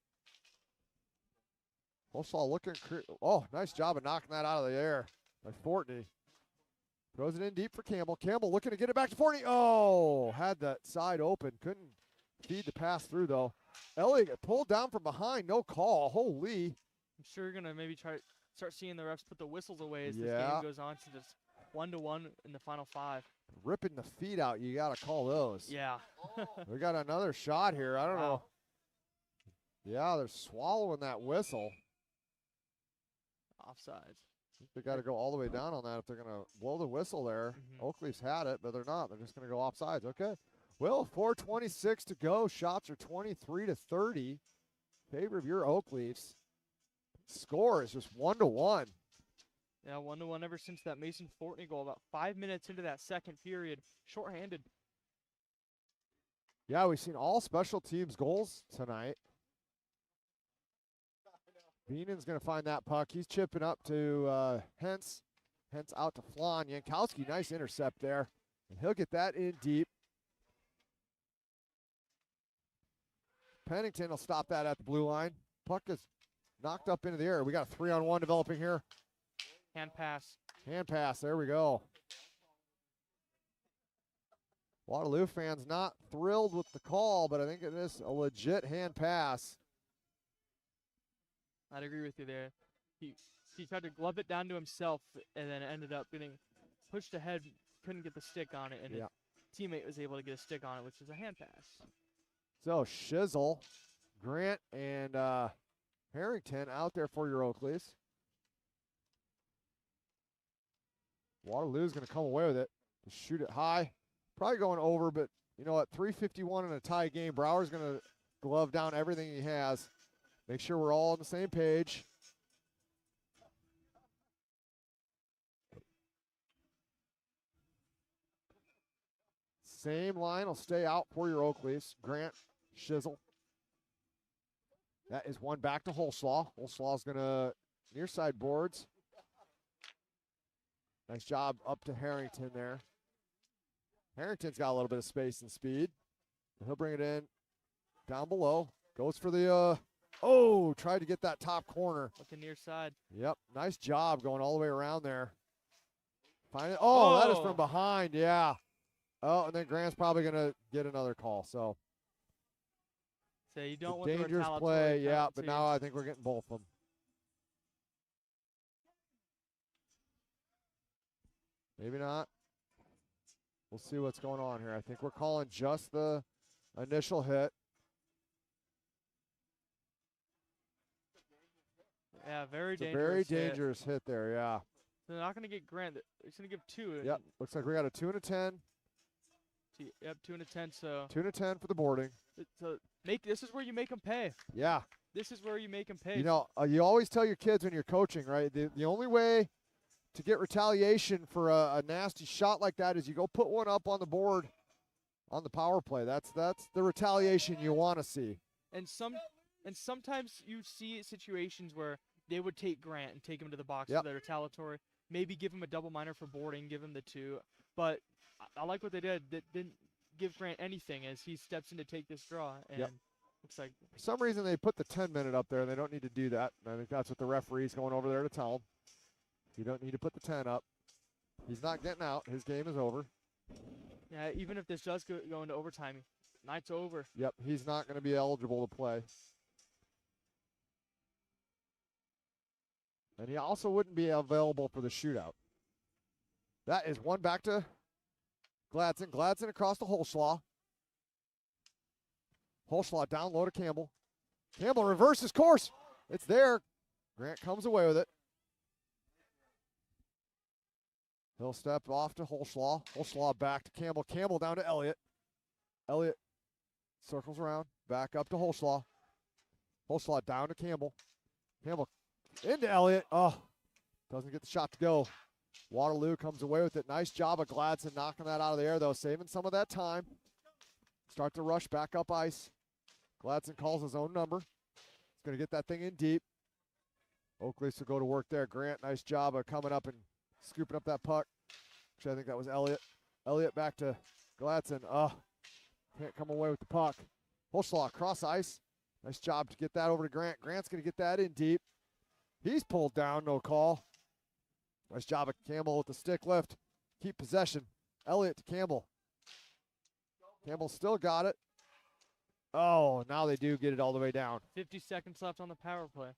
Holschlaw looking. Oh, nice job of knocking that out of the air by Fortney. Throws it in deep for Campbell. Campbell looking to get it back to Fortney. Oh, had that side open. Couldn't feed the pass through, though. Elliott got pulled down from behind. No call. Holy. I'm sure you're going to maybe try to start seeing the refs put the whistles away as this game goes on to just 1-1 in the final 5. Ripping the feet out. You got to call those. Yeah. We got another shot here. I don't know. Yeah, they're swallowing that whistle. Offsides. They got to go all the way down on that if they're going to blow the whistle there. Oakleaf's had it, but they're not. They're just going to go offsides. Okay. Well, 4:26 to go. Shots are 23-30. Favor of your Oakleafs. Score is just 1-1. Yeah, 1-1 ever since that Mason Fortney goal. About 5 minutes into that second period. Shorthanded. Yeah, we've seen all special teams goals tonight. Beenan's going to find that puck. He's chipping up to Hence. Hence out to Flan. Yankowski, nice intercept there. And he'll get that in deep. Pennington will stop that at the blue line. Puck is knocked up into the air. We got a 3-on-1 developing here. Hand pass. Hand pass. There we go. Waterloo fans not thrilled with the call, but I think it is a legit hand pass. I'd agree with you there. He tried to glove it down to himself and then ended up getting pushed ahead, couldn't get the stick on it, and his teammate was able to get a stick on it, which is a hand pass. So Shizzle, Grant, and Harrington out there for your Oakleys. Waterloo's going to come away with it. Just shoot it high. Probably going over, but you know what? 3:51 in a tie game. Brower's going to glove down everything he has. Make sure we're all on the same page. Same line will stay out for your Oakleys. Grant, Shizzle. That is one back to Holslaw. Holslaw's going to near side boards. Nice job up to Harrington there. Harrington's got a little bit of space and speed. He'll bring it in down below. Goes for the, tried to get that top corner. Looking near side. Yep, nice job going all the way around there. Find it. Oh, that is from behind, yeah. Oh, and then Grant's probably going to get another call, so. So you don't want dangerous the retaliatory play, yeah, penalty. but now I think we're getting both of them. Maybe not. We'll see what's going on here. I think we're calling just the initial hit. Yeah, very It's a dangerous. very dangerous hit there, yeah. They're not going to get Grant. It's going to give 2. Yep, looks like we got a 2 and a 10. Yep, 2 and a 10. So 2 and a 10 for the boarding. So this is where you make them pay. Yeah. This is where you make them pay. You know, you always tell your kids when you're coaching, right? The only way to get retaliation for a nasty shot like that is you go put one up on the board on the power play. That's the retaliation you want to see. And sometimes you see situations where they would take Grant and take him to the box for the retaliatory. Maybe give him a double minor for boarding, give him the 2. But I like what they did. They didn't give Grant anything as he steps in to take this draw. And looks like for some reason they put the 10-minute up there, and they don't need to do that. And I think that's what the referee's going over there to tell him. You don't need to put the 10 up. He's not getting out. His game is over. Yeah, even if this does go into overtime, night's over. Yep, he's not going to be eligible to play. And he also wouldn't be available for the shootout. That is one back to Gladson. Gladson across to Holslaw. Holslaw down low to Campbell. Campbell reverses course. It's there. Grant comes away with it. He'll step off to Holslaw. Holslaw back to Campbell. Campbell down to Elliott. Elliott circles around. Back up to Holslaw. Holslaw down to Campbell. Campbell into Elliott. Oh, doesn't get the shot to go. Waterloo comes away with it. Nice job of Gladson knocking that out of the air, though, saving some of that time. Start to rush back up ice. Gladson calls his own number. He's going to get that thing in deep. Oakley will go to work there. Grant, nice job of coming up and scooping up that puck. Actually, I think that was Elliott. Elliott back to Gladson. Oh, can't come away with the puck. Holslaw cross ice. Nice job to get that over to Grant. Grant's going to get that in deep. He's pulled down, no call. Nice job of Campbell with the stick lift. Keep possession. Elliott to Campbell. Campbell still got it. Oh, now they do get it all the way down. 50 seconds left on the power play.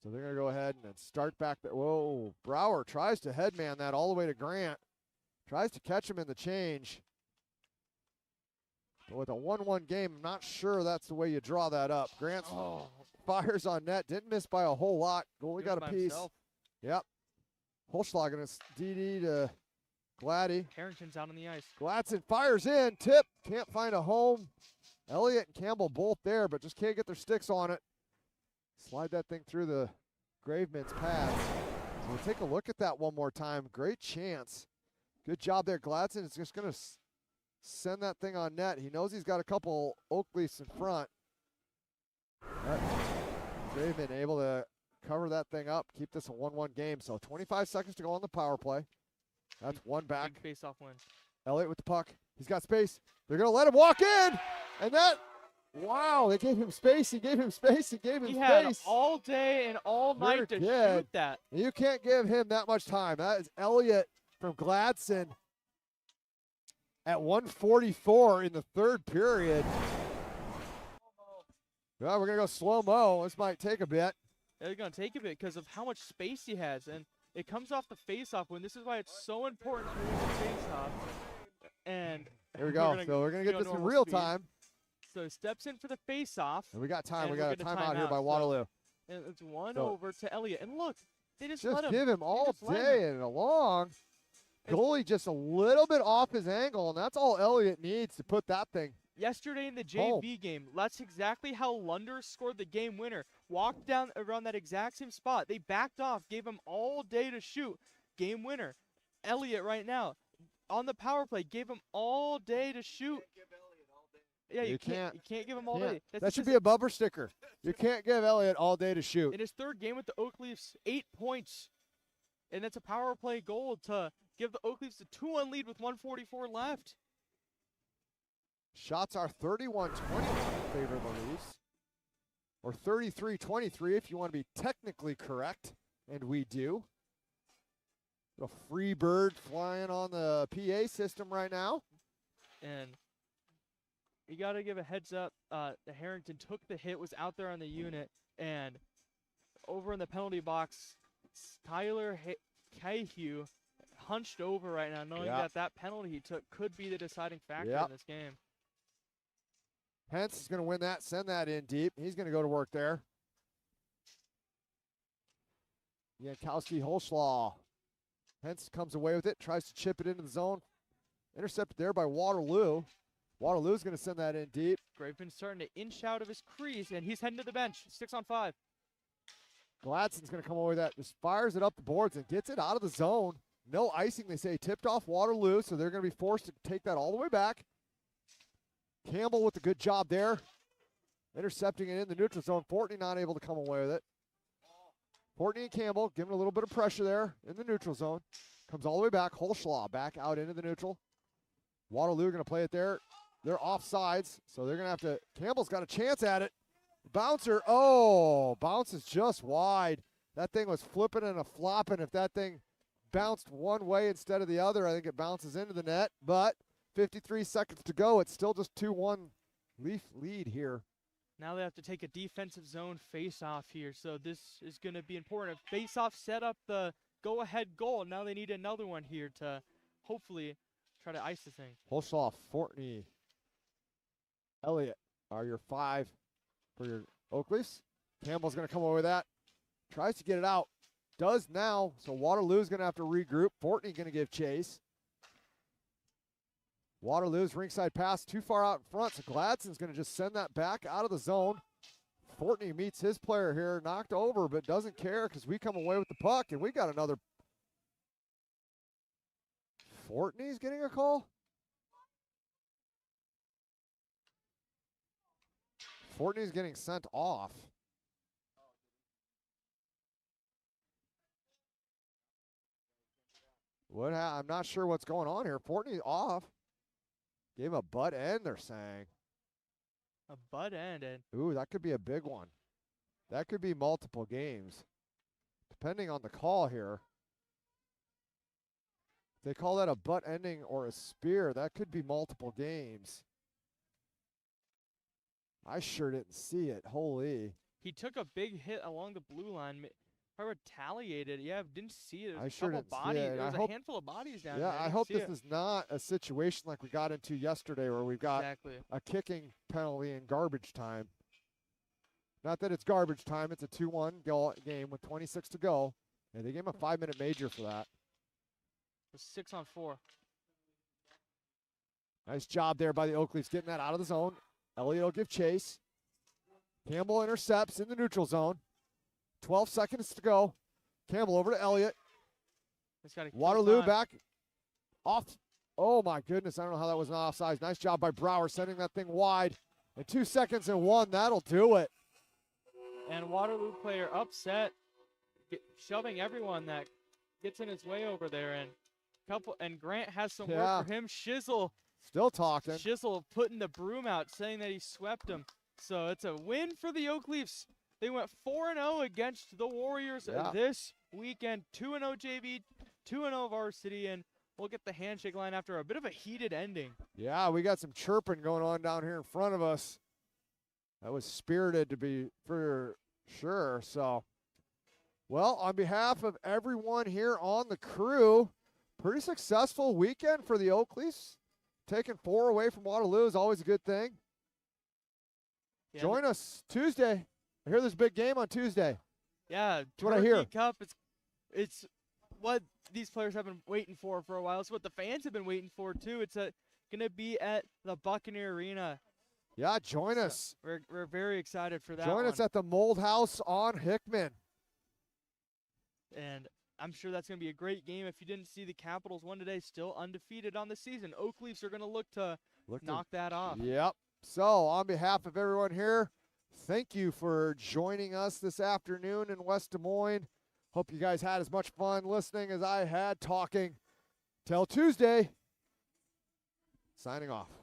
So they're going to go ahead and then start back there. Whoa, Brower tries to headman that all the way to Grant. Tries to catch him in the change. But with a 1-1 game, I'm not sure that's the way you draw that up. Grant fires on net. Didn't miss by a whole lot. Goalie got a piece. Himself. Yep. Holschlag going to DD to Gladdy. Harrington's out on the ice. Gladson fires in. Tip. Can't find a home. Elliott and Campbell both there, but just can't get their sticks on it. Slide that thing through the Graveman's pads. So we'll take a look at that one more time. Great chance. Good job there. Gladson is just going to send that thing on net. He knows he's got a couple Oakleys in front. But Graveman able to cover that thing up, keep this a 1-1 game. So 25 seconds to go on the power play. That's one back. Big face-off win. Elliott with the puck. He's got space. They're going to let him walk in. And that, wow, they gave him space. He gave him space. He gave him space. He had all day and all night to shoot that. You can't give him that much time. That is Elliott from Gladson at 1:44 in the third period. Well, we're going to go slow-mo. This might take a bit. They're going to take a bit because of how much space he has. And it comes off the face-off win. This is why it's so important to win the face-off. And here we go. So we're going to get this in real time. So he steps in for the face-off. And we got time. We got a timeout here by Waterloo. And it's over to Elliott. And look, they just let him. Give him all day and along. Goalie just a little bit off his angle, and that's all Elliott needs to put that thing. Yesterday in the JV game, that's exactly how Lunder scored the game winner. Walked down around that exact same spot. They backed off, gave him all day to shoot. Game winner. Elliott right now on the power play gave him all day to shoot. Yeah, You you can't give him all can't. day. That's That should because be a bumper sticker. You can't give Elliott all day to shoot. in his third game with the Oak Leafs, 8 points. And that's a power play goal to give the Oak Leafs a 2-1 lead with 1:44 left. Shots are 31-21 in favor of the Leafs. Or 33-23 if you want to be technically correct. And we do. A free bird flying on the PA system right now. And you got to give a heads up. Harrington took the hit, was out there on the unit, and over in the penalty box, Tyler Cahew hunched over right now, knowing that penalty he took could be the deciding factor in this game. Hence is going to win that, send that in deep. He's going to go to work there. Yankowski Holschlaw. Hence comes away with it, tries to chip it into the zone. Intercepted there by Waterloo. Waterloo's going to send that in deep. Graveman's starting to inch out of his crease, and he's heading to the bench. 6-on-5. Gladson's going to come away with that. Just fires it up the boards and gets it out of the zone. No icing, they say. Tipped off Waterloo, so they're going to be forced to take that all the way back. Campbell with a good job there. Intercepting it in the neutral zone. Fortney not able to come away with it. Fortney and Campbell giving a little bit of pressure there in the neutral zone. Comes all the way back. Holschlaw back out into the neutral. Waterloo going to play it there. They're offsides, so they're going to have to. Campbell's got a chance at it. Bouncer. Oh, bounces just wide. That thing was flipping and a flopping. If that thing bounced one way instead of the other, I think it bounces into the net. But 53 seconds to go. It's still just 2-1 Leaf lead here. Now they have to take a defensive zone face-off here, so this is going to be important. If face-off set up the go-ahead goal, now they need another one here to hopefully try to ice the thing. Holschlaw, Fortney, Elliott are your 5 for your Oak Leafs. Campbell's going to come over with that. Tries to get it out. Does now, so Waterloo's going to have to regroup. Fortney going to give chase. Waterloo's ringside pass too far out in front, so Gladson's going to just send that back out of the zone. Fortney meets his player here, knocked over, but doesn't care because we come away with the puck, and we got another. Fortney's getting a call? Fortney's getting sent off. I'm not sure what's going on here. Fortney off. Gave a butt end, they're saying. A butt end. Ooh, that could be a big one. That could be multiple games, depending on the call here. If they call that a butt ending or a spear, that could be multiple games. I sure didn't see it. Holy. He took a big hit along the blue line. Probably retaliated. Yeah, didn't see it. There was I sure didn't see it. There was a handful of bodies down there. Yeah, I hope this is not a situation like we got into yesterday where we've got a kicking penalty in garbage time. Not that it's garbage time. It's a 2-1 game with 26 to go. And they gave him a 5-minute major for that. It was 6-on-4. Nice job there by the Oak Leafs getting that out of the zone. Elliott will give chase. Campbell intercepts in the neutral zone. 12 seconds to go. Campbell over to Elliott. Waterloo back. Off. Oh, my goodness. I don't know how that was not offsides. Nice job by Brower sending that thing wide. And 2 seconds and 1. That'll do it. And Waterloo player upset, shoving everyone that gets in his way over there. And Grant has some work for him. Shizzle. Still talking. Shizzle putting the broom out, saying that he swept him. So it's a win for the Oak Leafs. They went 4-0 against the Warriors this weekend. 2-0 JV, 2-0 Varsity, and we'll get the handshake line after a bit of a heated ending. Yeah, we got some chirping going on down here in front of us. That was spirited to be for sure. So, well, on behalf of everyone here on the crew, pretty successful weekend for the Oak Leafs. Taking 4 away from Waterloo is always a good thing. Yeah, join us Tuesday. I hear there's a big game on Tuesday. Yeah, that's what I hear. Cup. It's what these players have been waiting for a while. It's what the fans have been waiting for too. It's going to be at the Buccaneer Arena. Yeah, join us. We're very excited for that. Join us at the Mold House on Hickman. And I'm sure that's going to be a great game. If you didn't see, the Capitals won today, still undefeated on the season. Oak Leafs are going to look to knock that off. Yep. So on behalf of everyone here, thank you for joining us this afternoon in West Des Moines. Hope you guys had as much fun listening as I had talking. Till Tuesday, signing off.